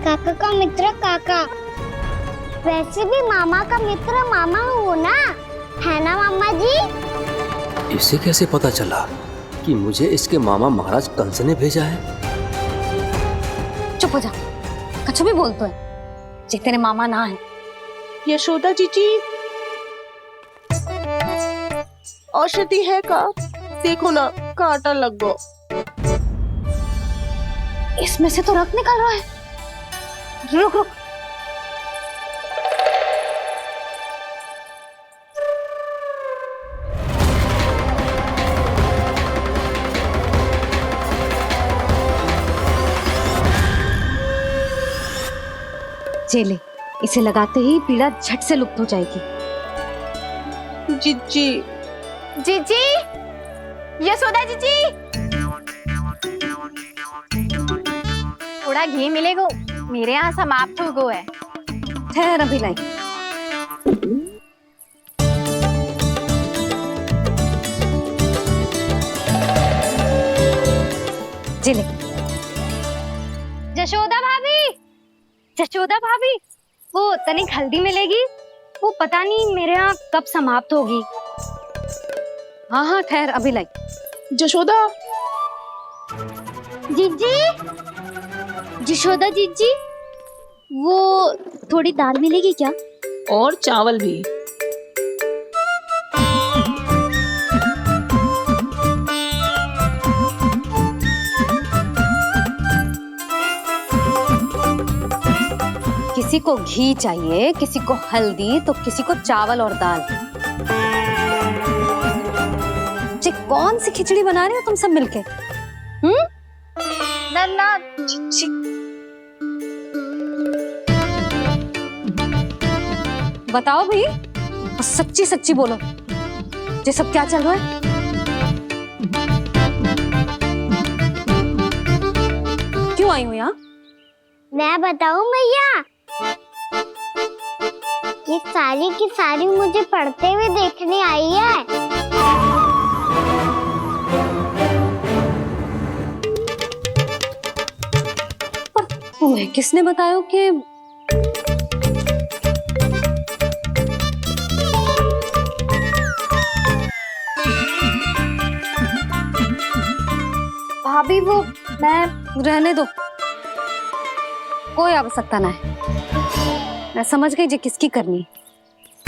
काका का मित्र काका, वैसे भी मामा का मित्र मामा हो ना, है ना मामा जी? इसे कैसे पता चला कि मुझे इसके मामा महाराज कंस ने भेजा है? चुप हो जा, कछु भी बोलते है जे तेरे मामा ना है। यशोदा जीजी, औषधि है का? देखो ना, कांटा लग गो। इसमें से तो रक्त निकल रहा है। रुक रुक। चले, इसे लगाते ही पीड़ा झट से लुप्त हो जाएगी। जीजी, जीजी, यशोदा जीजी, थोड़ा घी मिलेगा? मेरे यहाँ समाप्त हो गया है। ठहर अभी लाई। जिले। जशोदा भाभी, जशोदा भाभी, वो तनिक हल्दी मिलेगी? वो पता नहीं मेरे यहाँ कब समाप्त होगी। हाँ हाँ ठहर अभी लाई। जशोदा। जीजी, जशोदा जीजी, वो थोड़ी दाल मिलेगी क्या? और चावल भी। किसी को घी चाहिए, किसी को हल्दी, तो किसी को चावल और दाल। ये कौन सी खिचड़ी बना रहे हो तुम सब मिलके? नन्ना बताओ भाई, सच्ची सच्ची बोलो, ये सब क्या चल रहा है? क्यों आई हूँ यहाँ? मैं बताऊं भैया, ये सारी की सारी मुझे पढ़ते हुए देखने आई है। पर तुम्हें किसने बताया कि भाभी वो मैं रहने दो, कोई आवश्यकता ना है। मैं समझ गई जी किसकी करनी।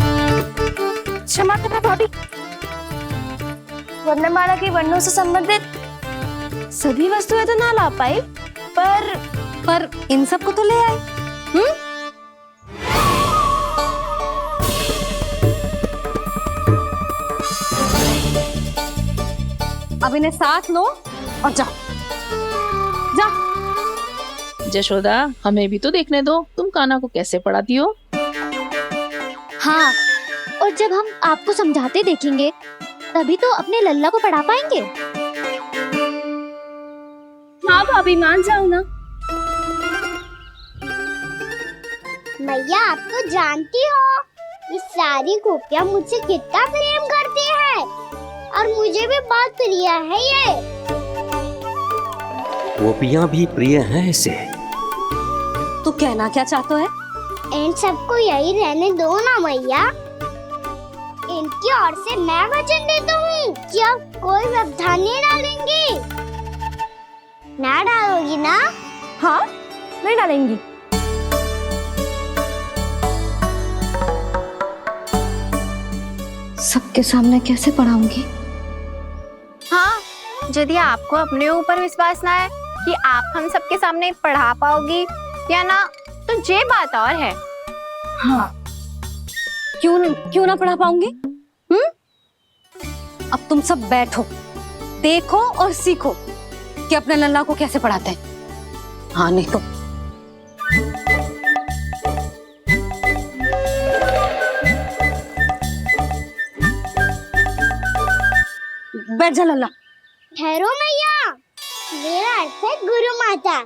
क्षमा करना भाभी, वर्णमाला के वर्णों से संबंधित सभी वस्तुएं तो ना ला पाई, पर इन सब को तो ले आए। अब इन्हें साथ लो और जाओ। जशोदा, हमें भी तो देखने दो तुम कान्हा को कैसे पढ़ाती हो। हाँ, और जब हम आपको समझाते देखेंगे तभी तो अपने लल्ला को पढ़ा पाएंगे। हाँ भाभी, मान जाओ ना। मैया, आप तो जानती हो ये सारी गोपियां मुझसे कितना प्रेम करती है, और मुझे भी बहुत प्रिय है ये। गोपियां भी प्रिय हैं इसे। तू कहना क्या चाहता है? इन सबको यही रहने दो ना मैया। इनकी ओर से मैं वचन देता हूँ कि अब कोई व्यवधान नहीं डालेंगी। ना डालोगी ना? हाँ, नहीं डालेंगी। सबके सामने कैसे पढ़ाऊंगी? हाँ, यदि आपको अपने ऊपर विश्वास ना है कि आप हम सबके सामने पढ़ा पाओगी या ना, तो ये बात और है। हाँ, क्यों ना पढ़ा पाऊंगी? अब तुम सब बैठो, देखो और सीखो कि अपने लल्ला को कैसे पढ़ाते हैं। हाँ, नहीं तो बैठ जा लल्ला। ठहरो मैया, मेरा अर्थ है गुरु माता।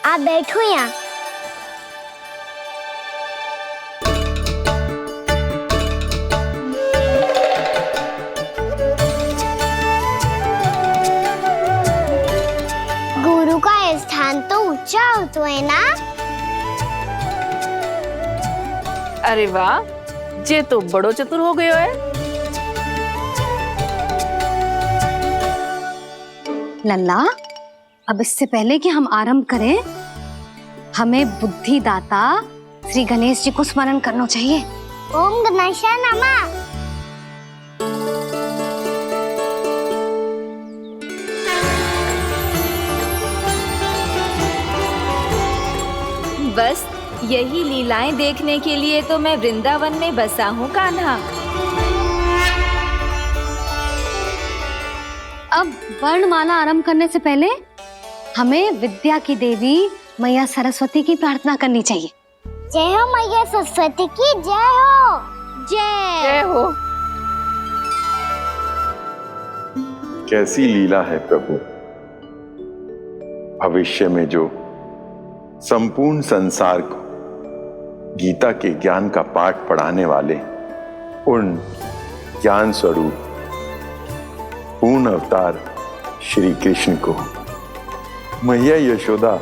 आप बैठो यहाँ। गुरु का स्थान तो ऊंचा होता है ना? अरे वाह, जे तो बड़ो चतुर हो गयो है। लल्ला, अब इससे पहले कि हम आरंभ करें, हमें बुद्धिदाता श्री गणेश जी को स्मरण करना चाहिए। ओम गणेशाय नमः। बस यही लीलाएं देखने के लिए तो मैं वृंदावन में बसा हूँ कान्हा। अब वर्णमाला आरंभ करने से पहले हमें विद्या की देवी मैया सरस्वती की प्रार्थना करनी चाहिए। जय हो मैया सरस्वती की जय हो। जय हो। कैसी लीला है प्रभु। भविष्य में जो संपूर्ण संसार को गीता के ज्ञान का पाठ पढ़ाने वाले उन ज्ञान स्वरूप पूर्ण अवतार श्री कृष्ण को मैया यशोदा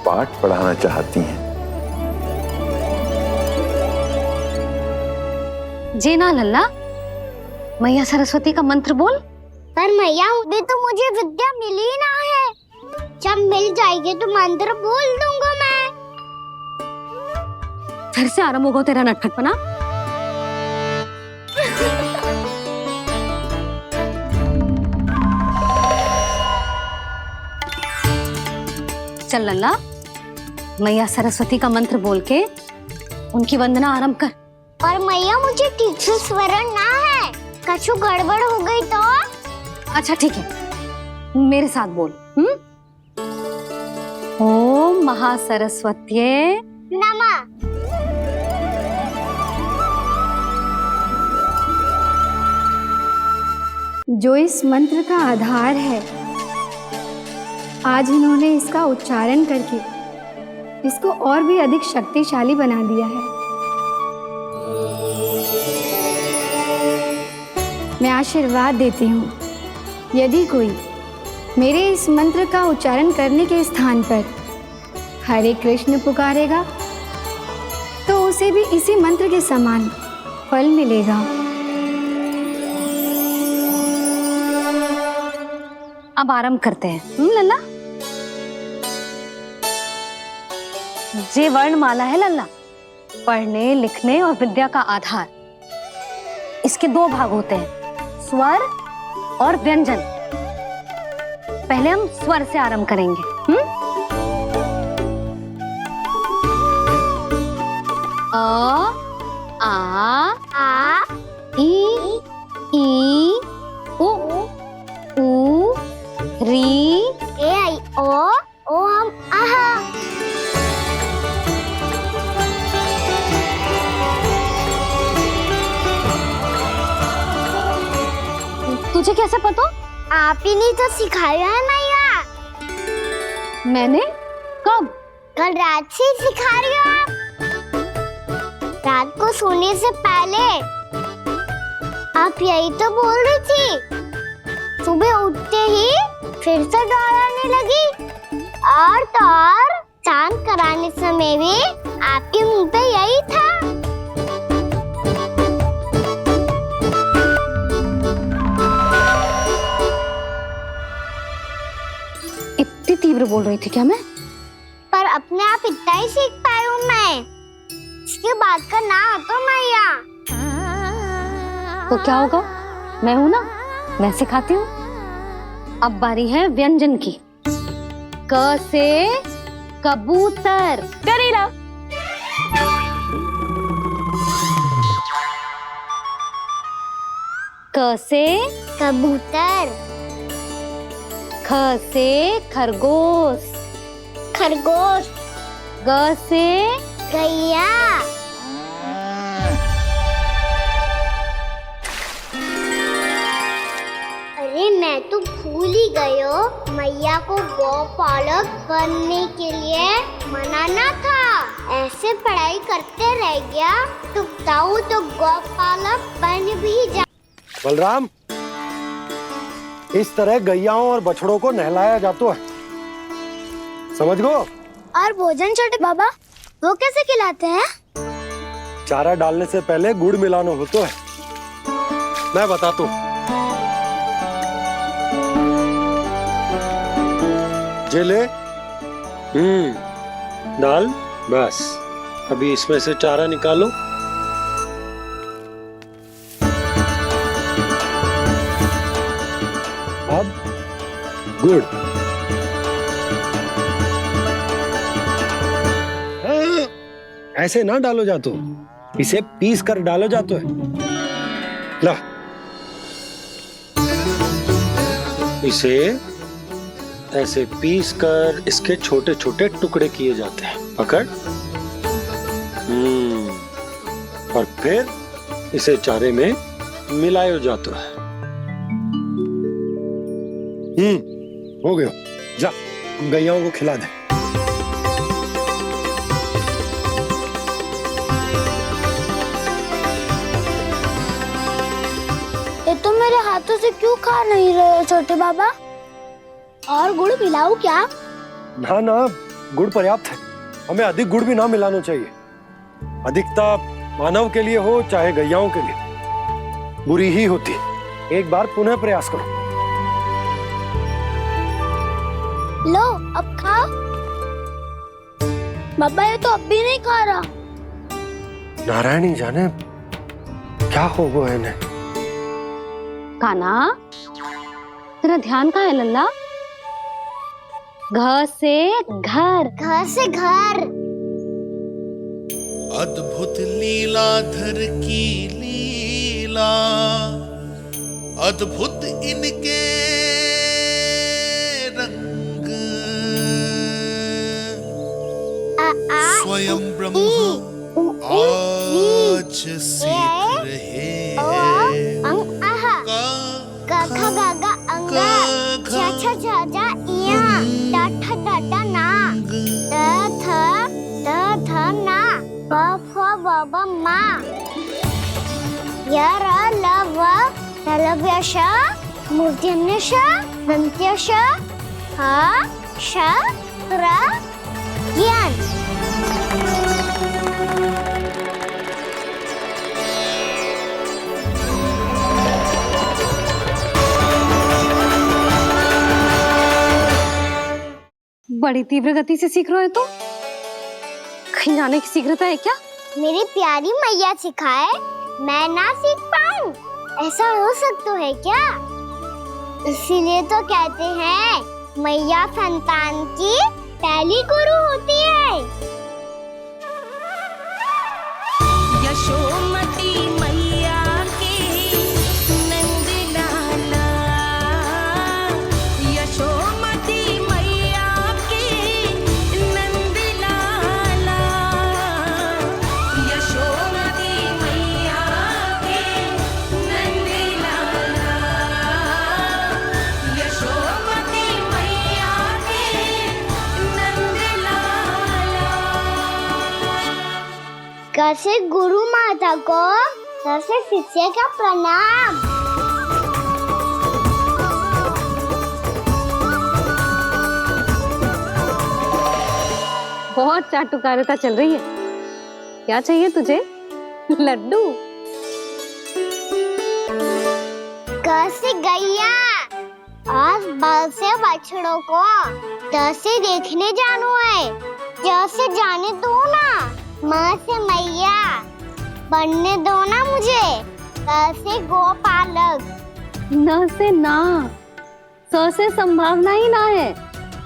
पाठ पढ़ाना चाहती हैं। जी ना लल्ला, मैया सरस्वती का मंत्र बोल। पर मैया, अभी तो मुझे विद्या मिली ना है। जब मिल जाएगी तो मंत्र बोल दूंगा मैं। फिर से आरंभ होगा तेरा नटखटपना। चल लल्ला, मैया सरस्वती का मंत्र बोल के उनकी वंदना आरंभ कर। और मैया मुझे ठीक से स्मरण ना है, कछु गड़बड़ हो गई तो? अच्छा ठीक है, मेरे साथ बोल। ओम महासरस्वत्ये नमः। जो इस मंत्र का आधार है, आज इन्होंने इसका उच्चारण करके इसको और भी अधिक शक्तिशाली बना दिया है। मैं आशीर्वाद देती हूँ, यदि कोई मेरे इस मंत्र का उच्चारण करने के स्थान पर हरे कृष्ण पुकारेगा तो उसे भी इसी मंत्र के समान फल मिलेगा। अब आरंभ करते हैं। लल्ला, जे वर्णमाला है लल्ला, पढ़ने लिखने और विद्या का आधार। इसके दो भाग होते हैं, स्वर और व्यंजन। पहले हम स्वर से आरंभ करेंगे। अ, आ, ई, उ, री, ए, आई, ओ हम आहा। तुझे कैसे पता? आप ही नहीं तो सिखाया है मैया। मैंने? कब? कल रात से सिखा रही हो आप। रात को सोने से पहले आप यही तो बोल रही थी। सुबह उठते ही फिर से दोहराने लगी, और तो और चांद कराने समय भी आपके मुंह पे यही था। इतनी तीव्र बोल रही थी क्या मैं? पर अपने आप इतना ही सीख पाई हूँ मैं। इसके बाद का ना तो मैया। तो क्या होगा? मैं हूं ना, मैं सिखाती हूँ। अब बारी है व्यंजन की। क से कबूतर। करेला। क से कबूतर। ख से खरगोश। खरगोश। ग से गैया। अरे मैं तो भूल ही गई हूँ, मैया को गौपालक बनने के लिए मनाना था। ऐसे पढ़ाई करते रह गया तो बताऊँ तो गौपालक बन भी जा। बलराम, इस तरह गैयाओं और बछड़ों को नहलाया जाता है, समझ गो? और भोजन छोटे बाबा, वो कैसे खिलाते हैं? चारा डालने से पहले गुड़ मिलाना होता है, मैं बताता हूँ। जे ले, डाल, बस। अभी इसमें से चारा निकालो। अब गुड़। ऐसे ना डालो जातो, इसे पीस कर डालो जातो है। ला, इसे ऐसे पीस कर इसके छोटे छोटे टुकड़े किए जाते हैं। पकड़। और फिर इसे चारे में मिलाया जाता है। हो गया, जा गैयाओं को खिला दे। ये तो मेरे हाथों से क्यों खा नहीं रहे हो छोटे बाबा? और गुड़ मिलाऊं क्या? ना ना, गुड़ पर्याप्त है। हमें अधिक गुड़ भी ना मिलाना चाहिए। अधिकता मानव के लिए हो चाहे गैयाओं के लिए बुरी ही होती। एक बार पुनः प्रयास करो। लो, अब खाओ। बाबा ये तो अब भी नहीं खा रहा। नारायणी जाने क्या हो गया इन्हें। कान्हा, तेरा ध्यान कहाँ है लल्ला? घर से घर, घर से घर। अद्भुत लीलाधर की लीला, अद्भुत इनके रंग, स्वयं ब्रह्म आज सीख रहे हैं। गा गा गा गा अंगा, छा छा छा जा इया, टा ठा टा टा ना, द थ ना, ब फ ब ब मा, य र ल व ललव्य श, मूर्धन्य श, दन्त्य श, ह श र ज्ञान। बड़ी तीव्र गति से सीख रहे हो तो कहीं जाने की शीघ्रता है क्या? मेरी प्यारी मैया सिखाए, मैं ना सीख पाऊं, ऐसा हो सकता है क्या? इसीलिए तो कहते हैं मैया संतान की पहली गुरु होती है। यशोमती मैया के नंद लाला, यशोमती मैया के नंद लाला, यशोमती मैया के नंद लाला, यशोमती मैया के नंद लाला। कैसे गुरु माता को, कैसे शिष्य का प्रणाम। बहुत चाटुकारिता चल रही है। क्या चाहिए तुझे? लड्डू? कैसे गैया आज बल से बछड़ों को कैसे देखने जानो है, जैसे जाने दो ना, माँ से मैया बनने दो ना मुझे, कैसे गोपालक। न से ना, स से संभावना ही ना है।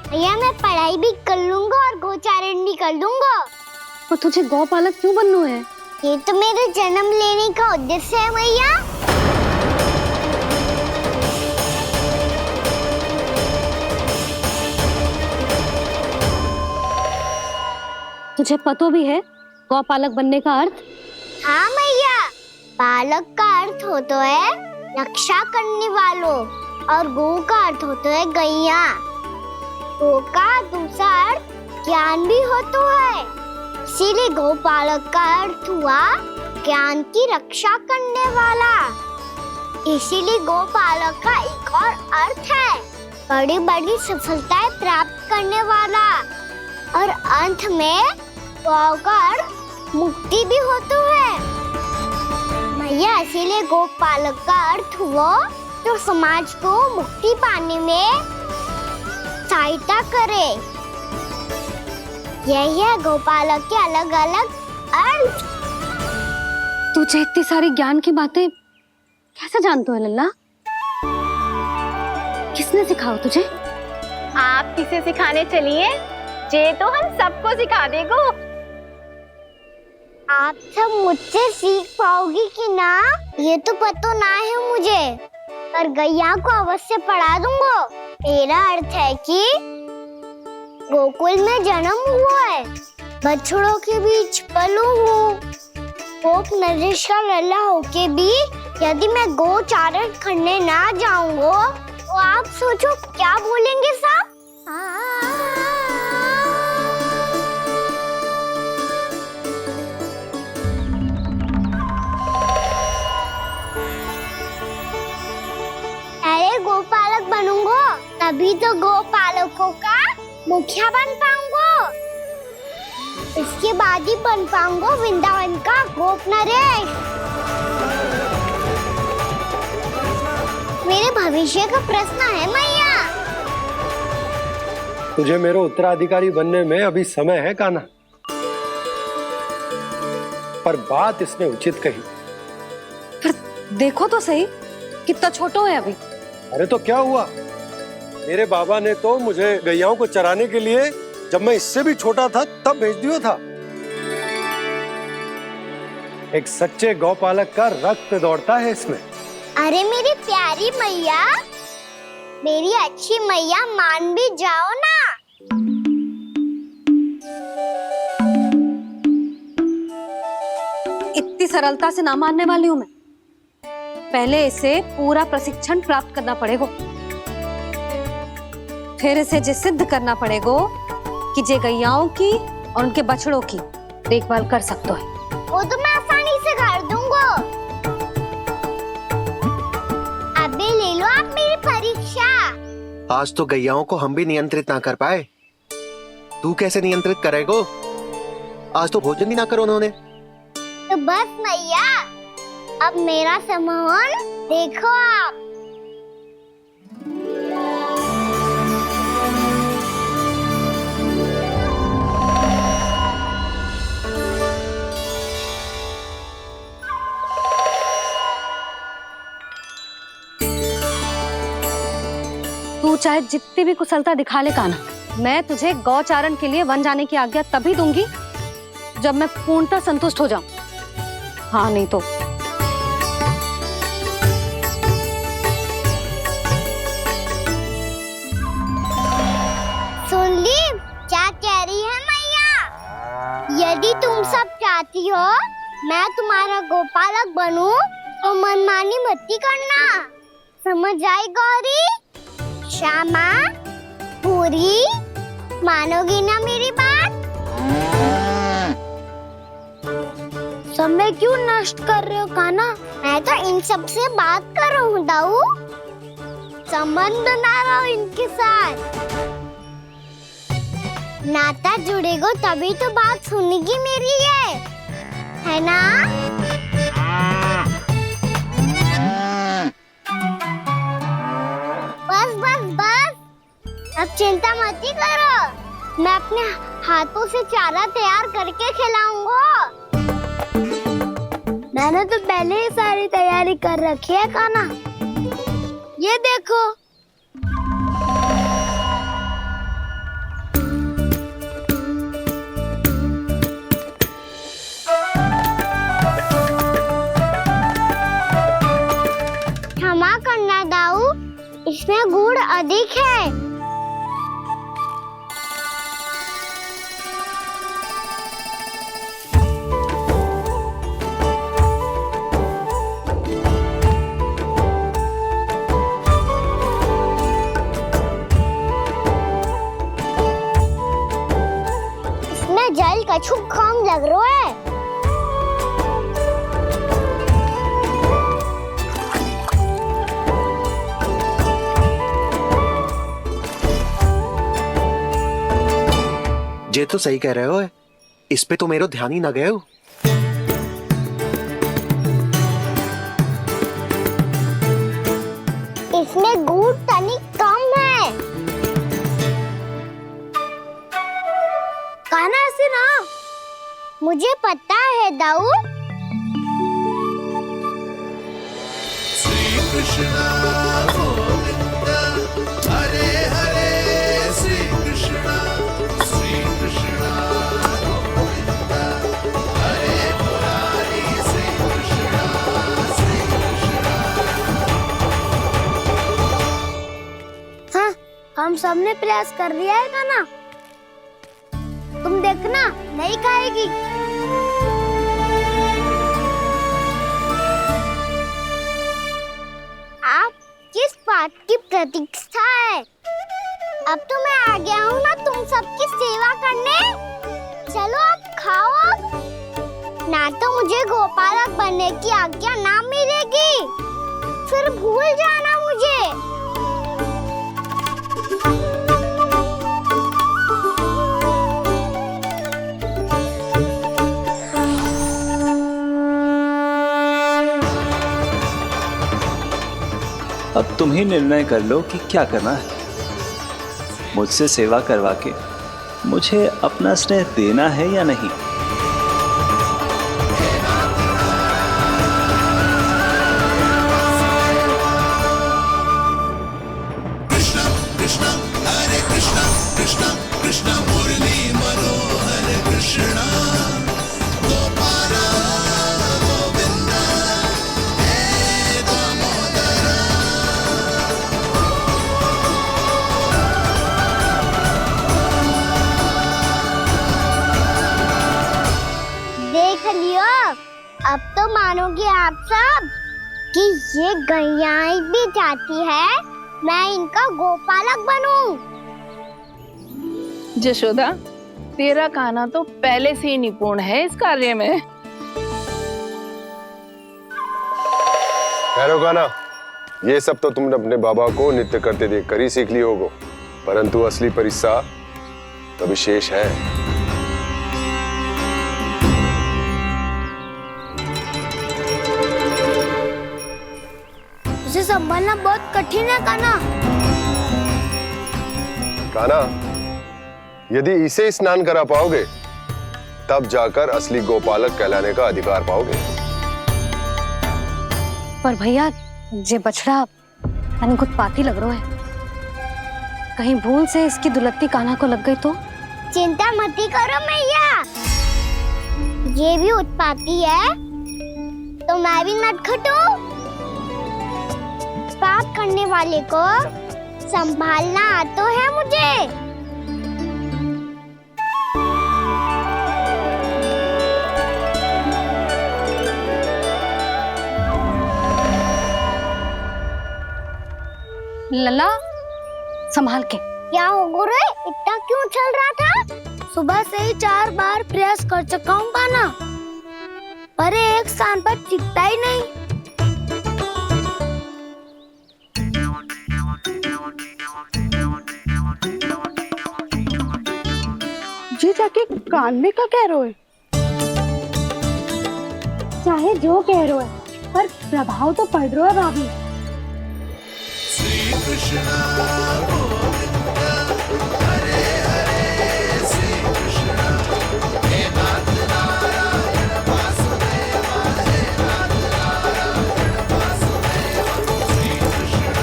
भैया मैं पढ़ाई भी कर लूंगा और गोचारण भी कर दूंगा। और तुझे गौपालक क्यों बनना है? ये तो मेरे जन्म लेने का उद्देश्य है मैया। तुझे पता भी है गौपालक बनने का अर्थ? हाँ मैया, पालक का अर्थ होता है रक्षा करने वालों, और गो का अर्थ होता है गैया। गो का दूसरा अर्थ ज्ञान भी होता है, इसीलिए गोपालक का अर्थ हुआ ज्ञान की रक्षा करने वाला। इसीलिए गोपालक का एक और अर्थ है बड़ी बड़ी सफलताएं प्राप्त करने वाला, और अंत में गौ का अर्थ मुक्ति भी होता है। मैया इसीलिए गोपालक का अर्थ हुआ जो समाज को मुक्ति पाने में सहायता करे। यही है गोपालक के अलग अलग अर्थ। तुझे इतनी सारी ज्ञान की बातें कैसे जानते हो लल्ला? किसने सिखाओ तुझे? आप किसे सिखाने चलिए, जे तो हम सबको सिखा देगो। आप सब मुझसे सीख पाओगी कि ना ये तो पता ना है मुझे, पर गैया को अवश्य पढ़ा दूंगा। मेरा अर्थ है कि गोकुल में जन्म हुआ है, बछड़ों के बीच पलू हूँ, गोप नरेश का लल्ला होके भी यदि मैं गोचारण करने ना जाऊंगा तो आप सोचो क्या बोलेंगे साहब? अरे गोपालक बनूंगा तभी तो गोपालकों का मुखिया बन पाऊंगा, इसके बाद ही बन पाऊंगा वृंदावन का गोप नरेश। मेरे भविष्य का प्रश्न है मैया। तुझे मेरा उत्तराधिकारी बनने में अभी समय है कान्हा। पर बात इसने उचित कही। पर देखो तो सही, कितना छोटो है अभी। अरे तो क्या हुआ, मेरे बाबा ने तो मुझे गैयाओं को चराने के लिए जब मैं इससे भी छोटा था तब भेज दिया था। एक सच्चे गौपालक का रक्त दौड़ता है इसमें। अरे मेरी प्यारी मैया, मेरी अच्छी मैया, मान भी जाओ ना। इतनी सरलता से ना मानने वाली हूं मैं। पहले इसे पूरा प्रशिक्षण प्राप्त करना पड़ेगा, फिर इसे जे सिद्ध करना पड़ेगा कि जे गैयाओं की और उनके बछड़ों की देखभाल कर सकते है। वो तो मैं आसानी से कर दूंगा। अबे ले लो आप मेरी परीक्षा। आज तो गैयाओं को हम भी नियंत्रित ना कर पाए, तू कैसे नियंत्रित करेगो? आज तो भोजन ही ना करो उन्होंने। तो बस मैया, अब मेरा सम्मान देखो आप। तू चाहे जितनी भी कुशलता दिखा ले कान्हा, मैं तुझे गौचारण के लिए वन जाने की आज्ञा तभी दूंगी जब मैं पूर्णतः संतुष्ट हो जाऊं। हाँ नहीं तो सुन ली क्या कह रही है मैया? यदि तुम सब चाहती हो मैं तुम्हारा गोपालक बनूं तो मनमानी मत करना, समझ आई गौरी? श्यामा, पूरी, मानोगी ना मेरी बात? समय क्यों नष्ट कर रहे हो कान्हा? मैं तो इन सब से बात कर रहा हूँ दाऊ, संबंध बना रहा हूँ इनके साथ। नाता जुड़ेगा तभी तो बात सुनेगी मेरी है ना? बस बस बस, अब चिंता मत ही करो, मैं अपने हाथों से चारा तैयार करके खिलाऊंगा। मैंने तो पहले ही सारी तैयारी कर रखी है कान्हा, ये देखो। क्षमा करना दाऊ, इसमें गुड़ अधिक है। इसमें जल कछु कम लग रहा है। ये तो सही कह रहे हो, इस पे तो मेरो ध्यान ही ना गए हो। इसमें गुड़ तनिक कम है। कान्हा ऐसे ना, मुझे पता है दाऊ। श्री कृष्ण गोविंद हरे हरे, श्री कृष्ण गोविंद हरे मुरारी, श्री कृष्ण हाँ, हम सबने प्रयास कर लिया है कान्हा, तुम देखना नहीं खाएगी। आप किस बात की प्रतीक्षा है? अब तो मैं आ गया हूँ ना तुम सबकी सेवा करने। चलो आप खाओ अब। ना तो मुझे गोपालक बनने की आज्ञा ना मिलेगी, फिर भूल जाना मुझे। अब तुम ही निर्णय कर लो कि क्या करना है। मुझसे सेवा करवा के मुझे अपना स्नेह देना है या नहीं। अब तो मानोगे आप सब कि ये गैयाएं भी चाहती है मैं इनका गोपालक बनूं। जशोदा, तेरा कान्हा तो पहले से ही निपुण है इस कार्य में। ठहरो कान्हा, ये सब तो तुमने अपने बाबा को नृत्य करते देख कर ही सीख ली होगो, परंतु असली परिश्रम तो विशेष है। इसे संभालना बहुत कठिन है कान्हा। कान्हा, यदि इसे स्नान करा पाओगे तब जाकर असली गोपालक कहलाने का अधिकार पाओगे। पर भैया, ये बछड़ा यानी उत्पाती लग रहा है, कहीं भूल से इसकी दुलत्ती कान्हा को लग गई तो? चिंता मत करो मैया, ये भी उत्पाती है तो मैं भी नटखट हूँ। पाप करने वाले को संभालना आता है मुझे। लला, संभाल के। क्या हो गुरु, इतना क्यों चल रहा था? सुबह से ही 4 बार प्रयास कर चुका हूँ कान्हा, पर एक स्थान पर टिकता ही नहीं। जी जाके कान में क्या कह रहे हो? चाहे जो कह रहे हो पर प्रभाव तो पड़ रहा है भाभी। श्री कृष्ण गोविंद हरे हरे श्री कृष्ण हे नाथ नारायण वासुदेव हे नाथ नारायण वासुदेव श्री कृष्ण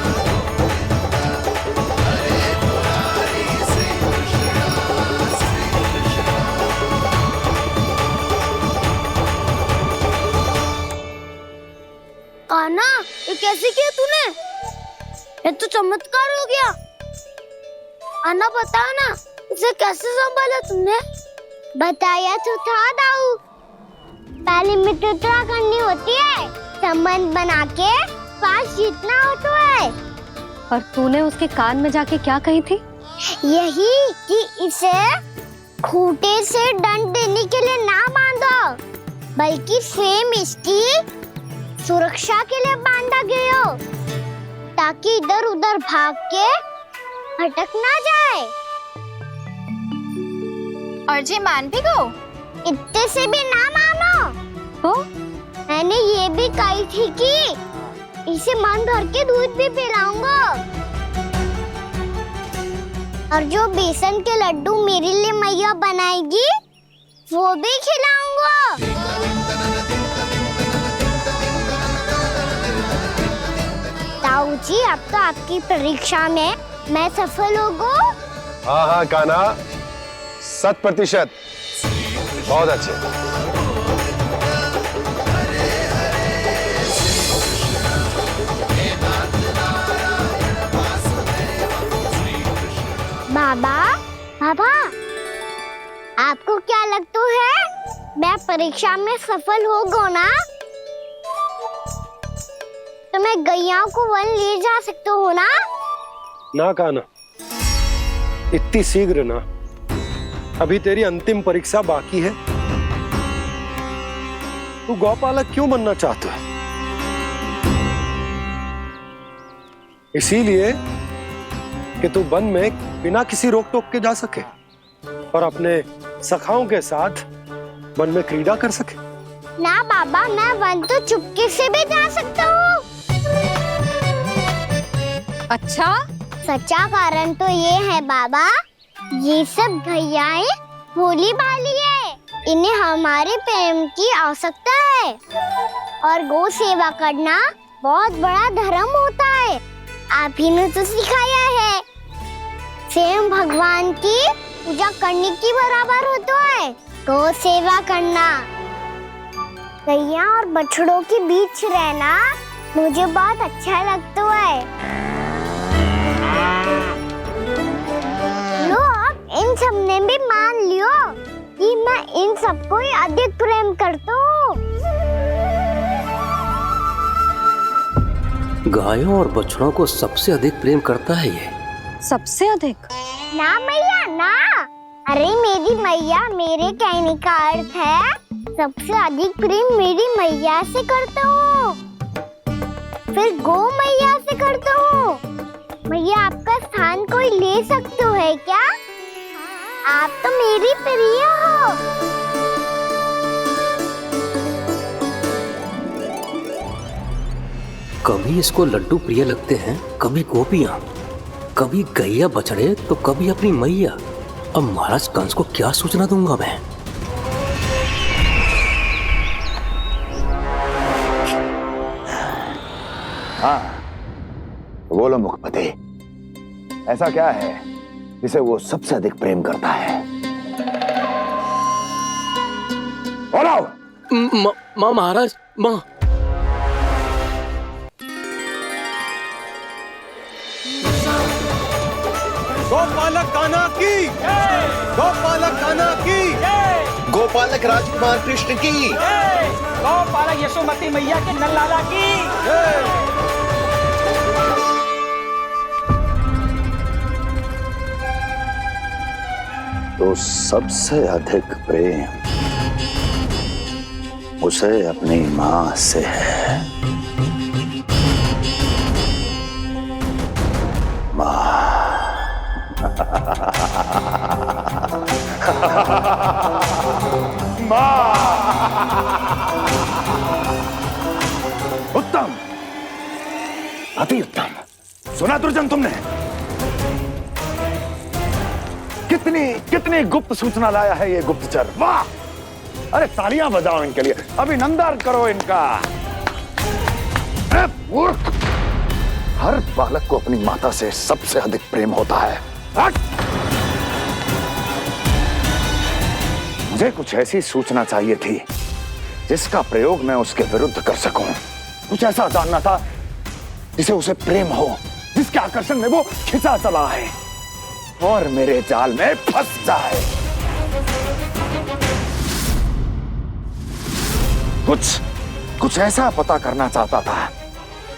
गोविंद हरे मुरारी श्री कृष्ण कान्हा, ये कैसे किया तूने? ये तो चमत्कार हो गया। अन्ना बताओ ना, इसे कैसे संभाला तुमने? बताया तो था दाऊ, पहले मित्रता करनी होती है, संबंध बना के पास जीतना होता है। पर तूने उसके कान में जाके क्या कही थी? यही कि इसे खूंटे से दंड देने के लिए ना बांधो, बल्कि स्वयं इसकी सुरक्षा के लिए बांधा गया हो, ताकि इधर उधर भाग के भटक ना जाए। और जी मान भी गो? इतने से भी ना मानो तो? मैंने ये भी कही थी कि इसे मन भर के दूध भी पिलाऊंगा, और जो बेसन के लड्डू मेरे लिए मैया बनाएगी वो भी खिलाऊंगा। ताऊ जी, अब तो आपकी परीक्षा में मैं सफल होगा। हाँ हाँ कान्हा, 100%। बहुत अच्छे। बाबा, बाबा, आपको क्या लगता है मैं परीक्षा में सफल होगा ना? तो मैं गैयाओं को वन ले जा सकता हूँ ना? ना कान्हा, इतनी शीघ्र ना, अभी तेरी अंतिम परीक्षा बाकी है। तू गौपालक क्यों बनना चाहता है? इसीलिए कि तू वन में बिना किसी रोक टोक के जा सके और अपने सखाओं के साथ वन में क्रीड़ा कर सके। ना बाबा, मैं वन तो चुपके से भी जा सकता हूँ। अच्छा? सच्चा कारण तो ये है बाबा, ये सब गैयाएं भोली भाली है, इन्हें हमारे प्रेम की आवश्यकता है, और गौ सेवा करना बहुत बड़ा धर्म होता है। आप ही ने तो सिखाया है, स्वयं भगवान की पूजा करने की बराबर होता है गौ सेवा करना। गैया और बछड़ों के बीच रहना मुझे बहुत अच्छा लगता है। लो, अब इन सब ने भी मान लियो कि मैं मैं इन सबको ही अधिक प्रेम करता हूँ। गायों और बछड़ों को सबसे अधिक प्रेम करता है ये। सबसे अधिक? ना मैया ना, अरे मेरी मैया, मेरे कहने का अर्थ है सबसे अधिक प्रेम मेरी मैया से करता हूँ, फिर गौ मैया से करता हूँ। मैया आपका स्थान कोई ले सकते है क्या? आप तो मेरी प्रिय हो। कभी इसको लड्डू प्रिय लगते हैं, कभी गोपियां, कभी गैया बछड़े, तो कभी अपनी मैया। अब महाराज कंस को क्या सूचना दूंगा मैं? हाँ, बोलो मुखपति, ऐसा क्या है जिसे वो सबसे अधिक प्रेम करता है? बोलो। माँ महाराज, माँ। गोपालक कान्हा की, गोपालक कान्हा की, गोपालक राजकुमार कृष्ण की, गोपालक यशोमती मैया के नललाला की। तो सबसे अधिक प्रेम उसे अपनी माँ से है। माँ। उत्तम, अति उत्तम। सुना दुर्जन तुमने? कितनी गुप्त सूचना लाया है ये गुप्तचर। वाह! अरे तालियां बजाओ इनके लिए, अभिनंदन करो इनका। मूर्ख! हर बालक को अपनी माता से सबसे अधिक प्रेम होता है। हट! मुझे कुछ ऐसी सूचना चाहिए थी जिसका प्रयोग मैं उसके विरुद्ध कर सकूं। कुछ ऐसा जानना था जिसे उसे प्रेम हो, जिसके आकर्षण में वो खिंचा चला है और मेरे जाल में फंस जाए। कुछ ऐसा पता करना चाहता था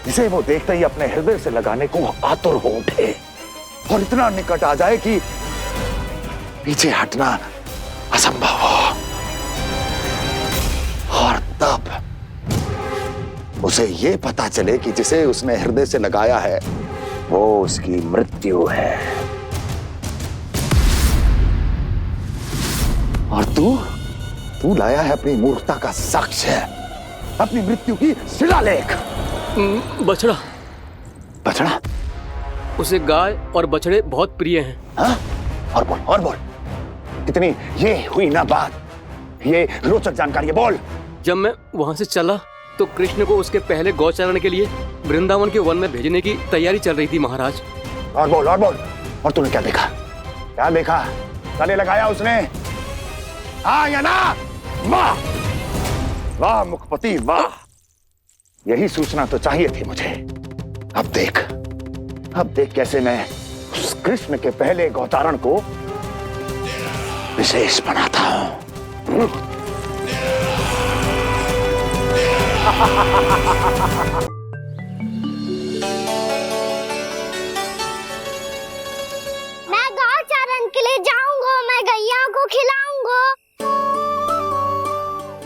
जिसे वो देखते ही अपने हृदय से लगाने को आतुर हो उठे और इतना निकट आ जाए कि पीछे हटना असंभव हो। और तब उसे ये पता चले कि जिसे उसने हृदय से लगाया है वो उसकी मृत्यु है। और तू लाया है अपनी मूर्खता का साक्ष्य, अपनी मृत्यु की शिलालेख। बछड़ा। बछड़ा? उसे गाय और बछड़े बहुत प्रिय हैं। हाँ? और बोल। कितनी ये हुई ना बात, ये रोचक जानकारी है, बोल। जब मैं वहां से चला तो कृष्ण को उसके पहले गौचारण के लिए वृंदावन के वन में भेजने की तैयारी चल रही थी महाराज। और बोल। और तूने क्या देखा? गले लगाया उसने? हाँ या ना? वाह मुखपति वाह, यही सूचना तो चाहिए थी मुझे। अब देख कैसे मैं उस कृष्ण के पहले गौचारण को विशेष बनाता हूं। मैं गौचारण के लिए जाऊंगा, मैं गैया को खिलाऊंगा,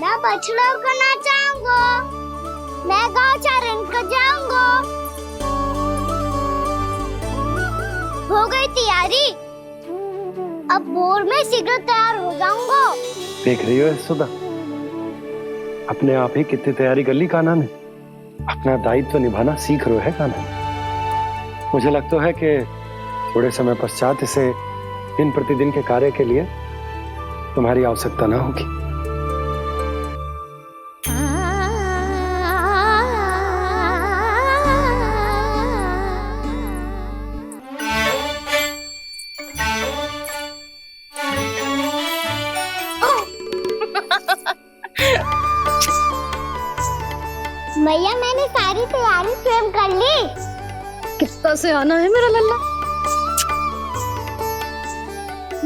मैं बछड़ों को नचाऊंगा, मैं गौचारण को जाऊंगा। हो गई तैयारी, अब भोर में शीघ्र तैयार हो जाऊंगा। देख रही हो यशोदा, अपने आप ही कितनी तैयारी कर ली कान्हा ने। अपना दायित्व निभाना सीख रहे है कान्हा। मुझे लगता है कि थोड़े समय पश्चात इसे दिन प्रतिदिन के कार्य के लिए तुम्हारी आवश्यकता ना होगी। मैया मैंने सारी तैयारी स्वयं कर ली। कितना से आना है मेरा लल्ला?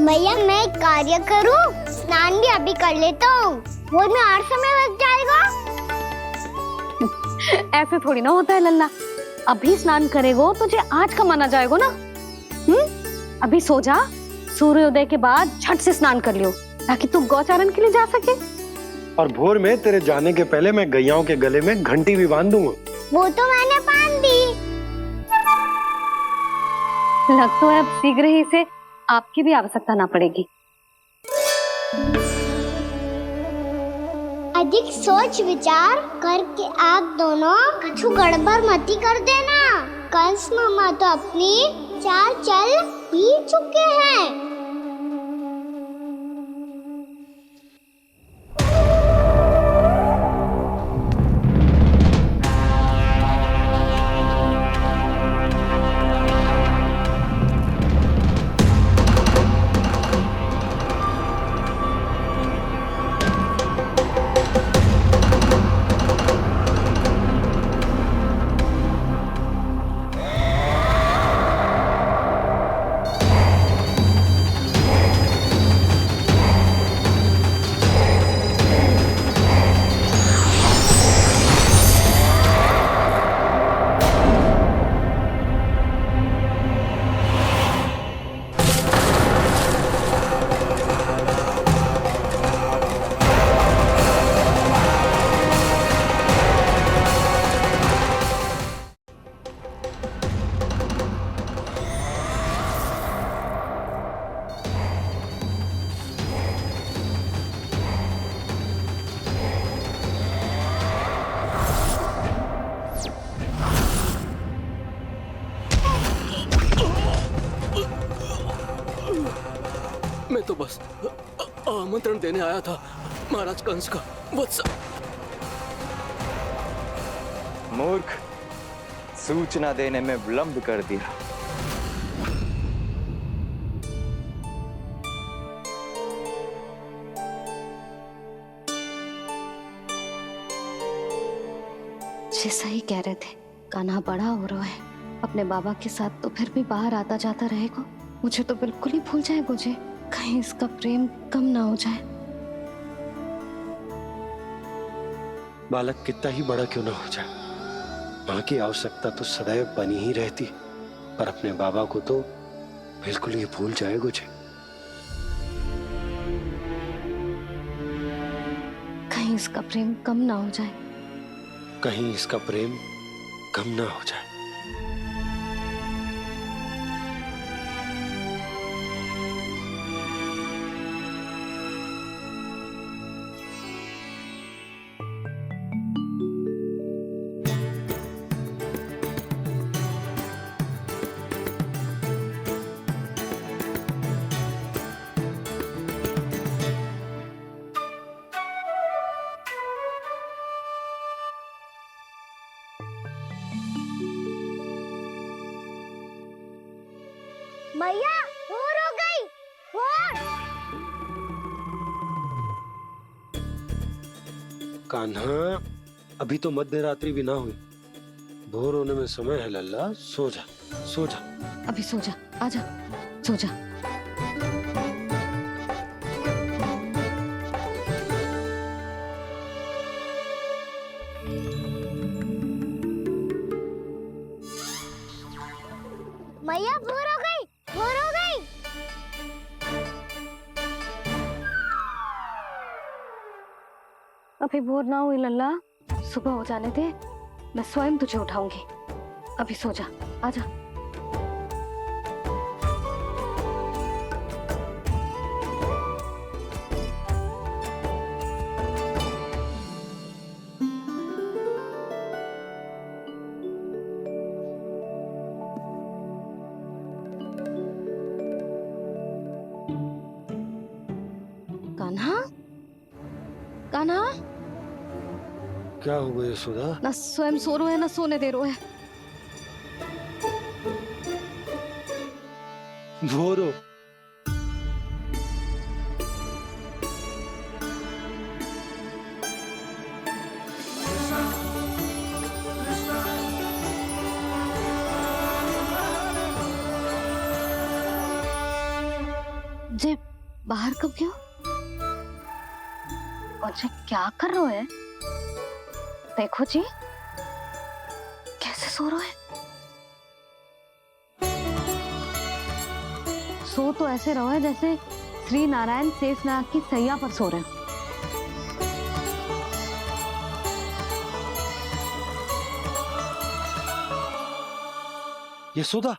मैया मैं कार्य करूं स्नान भी अभी कर लेता हूँ, वो में और समय लग जाएगा। ऐसे थोड़ी ना होता है लल्ला, अभी स्नान करेगो तुझे आज का माना जाएगा ना। अभी सो जा, सूर्योदय के बाद झट से स्नान कर लियो ताकि तू गौचारण के लिए जा सके। और भोर में तेरे जाने के पहले मैं गैयाओं के गले में घंटी भी बांध दूंगा। वो तो मैंने बांध दी। लग तो है अब शीघ्र ही से आपकी भी आवश्यकता ना पड़ेगी। अधिक सोच विचार करके आप दोनों कछु गड़बड़ मती कर देना। कंस मामा तो अपनी चाल चल ही चुके हैं। मैं तो बस आमंत्रण देने आया था महाराज कंस का। वत्स मूर्ख, सूचना देने में विलंब कर दिया। जैसा ही कह रहे थे, कान्हा बड़ा हो रहा है, अपने बाबा के साथ तो फिर भी बाहर आता जाता रहेगा। मुझे तो बिल्कुल ही भूल जाए मुझे, कहीं इसका प्रेम कम ना हो जाए। बालक कितना ही बड़ा क्यों ना हो जाए, माँ की आवश्यकता तो सदैव बनी ही रहती, पर अपने बाबा को तो बिल्कुल ही भूल जाए मुझे। कहीं इसका प्रेम कम ना हो जाए, कहीं इसका प्रेम कम ना हो जाए। भैया भोर हो गई, भोर। कान्हा, अभी तो मध्य रात्रि भी ना हुई, भोर होने में समय है लल्ला। सो जा, सो जा। अभी सो जा, आजा, सो जा। भैया भोर हो गई, भोर हो गई। अभी भोर ना हुई लल्ला, सुबह हो जाने दे, मैं स्वयं तुझे उठाऊंगी। अभी सो जा, आजा। कान्हा, कान्हा, क्या हो गया सुधा? ना स्वयं सो रो है ना सोने दे रो है। भोरो, जे बाहर कब गया? मुझे क्या कर रहे है? देखो जी कैसे सो रहे है। सो तो ऐसे रहो है जैसे श्री नारायण शेषनाग की सैया पर सो रहे हैं। यशोदा,